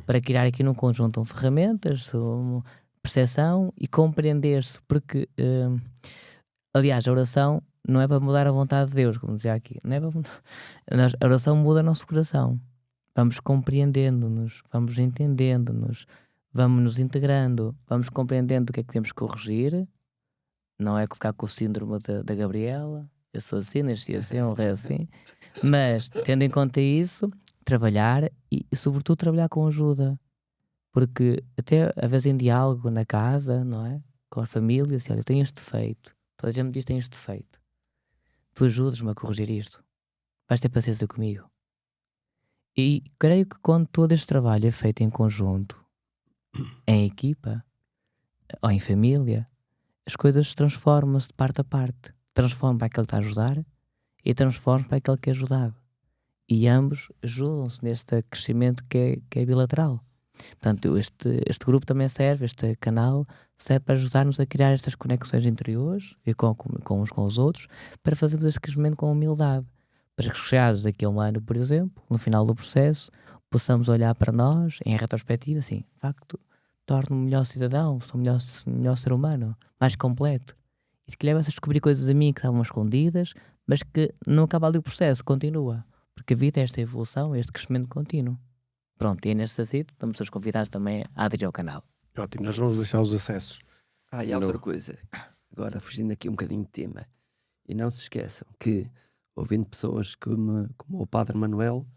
B: para criar aqui num conjunto ferramentas, percepção e compreender-se, porque aliás a oração não é para mudar a vontade de Deus, como dizia aqui, não é para a oração muda o nosso coração. Vamos compreendendo-nos, vamos entendendo-nos, vamos nos integrando, vamos compreendendo o que é que temos que corrigir. Não é que ficar com o síndrome da Gabriela, eu sou assim, nasci assim, um rei assim, mas tendo em conta isso, trabalhar e sobretudo trabalhar com ajuda, porque até às vezes em diálogo na casa, não é? Com a família, assim, olha, eu tenho este defeito, toda a gente me diz que tenho este defeito, tu ajudas-me a corrigir isto, vais ter paciência comigo. E creio que quando todo este trabalho é feito em conjunto, em equipa ou em família, as coisas transformam-se de parte a parte. Transformam para aquele que está a ajudar e transformam para aquele que é ajudado. E ambos ajudam-se neste crescimento que é bilateral. Portanto, este grupo também serve, este canal serve para ajudar-nos a criar estas conexões interiores e com uns com os outros, para fazermos este crescimento com humildade. Para que chegados daqui a um ano, por exemplo, no final do processo, possamos olhar para nós em retrospectiva, assim, de facto, torno-me melhor cidadão, sou melhor ser humano, mais completo. E se calhar vai descobrir coisas a mim que estavam escondidas, mas que não acaba ali o processo, continua. Porque a vida é esta evolução, este crescimento contínuo. Pronto, e é neste sentido, estamos todos convidados também a aderir ao canal.
A: Ótimo, nós vamos deixar os acessos.
C: E há outra coisa, agora fugindo aqui um bocadinho de tema, e não se esqueçam que, ouvindo pessoas como o Padre Manuel,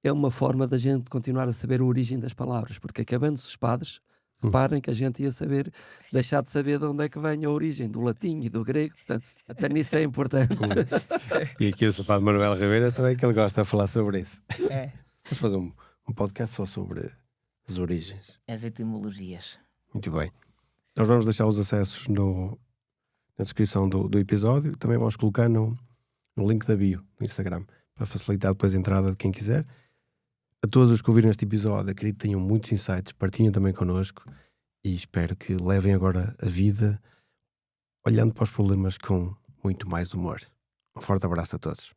C: é uma forma da gente continuar a saber a origem das palavras, porque acabando-se os padres, reparem que a gente ia deixar de saber de onde é que vem a origem do latim e do grego, portanto, até nisso é importante.
A: E aqui o Padre Manuel Ribeiro também, que ele gosta de falar sobre isso. Vamos fazer um podcast só sobre as origens.
B: As etimologias.
A: Muito bem. Nós vamos deixar os acessos na descrição do episódio. Também vamos colocar no link da bio, no Instagram, para facilitar depois a entrada de quem quiser. A todos os que ouviram este episódio, acredito que tenham muitos insights, partilhem também connosco e espero que levem agora a vida olhando para os problemas com muito mais humor. Um forte abraço a todos.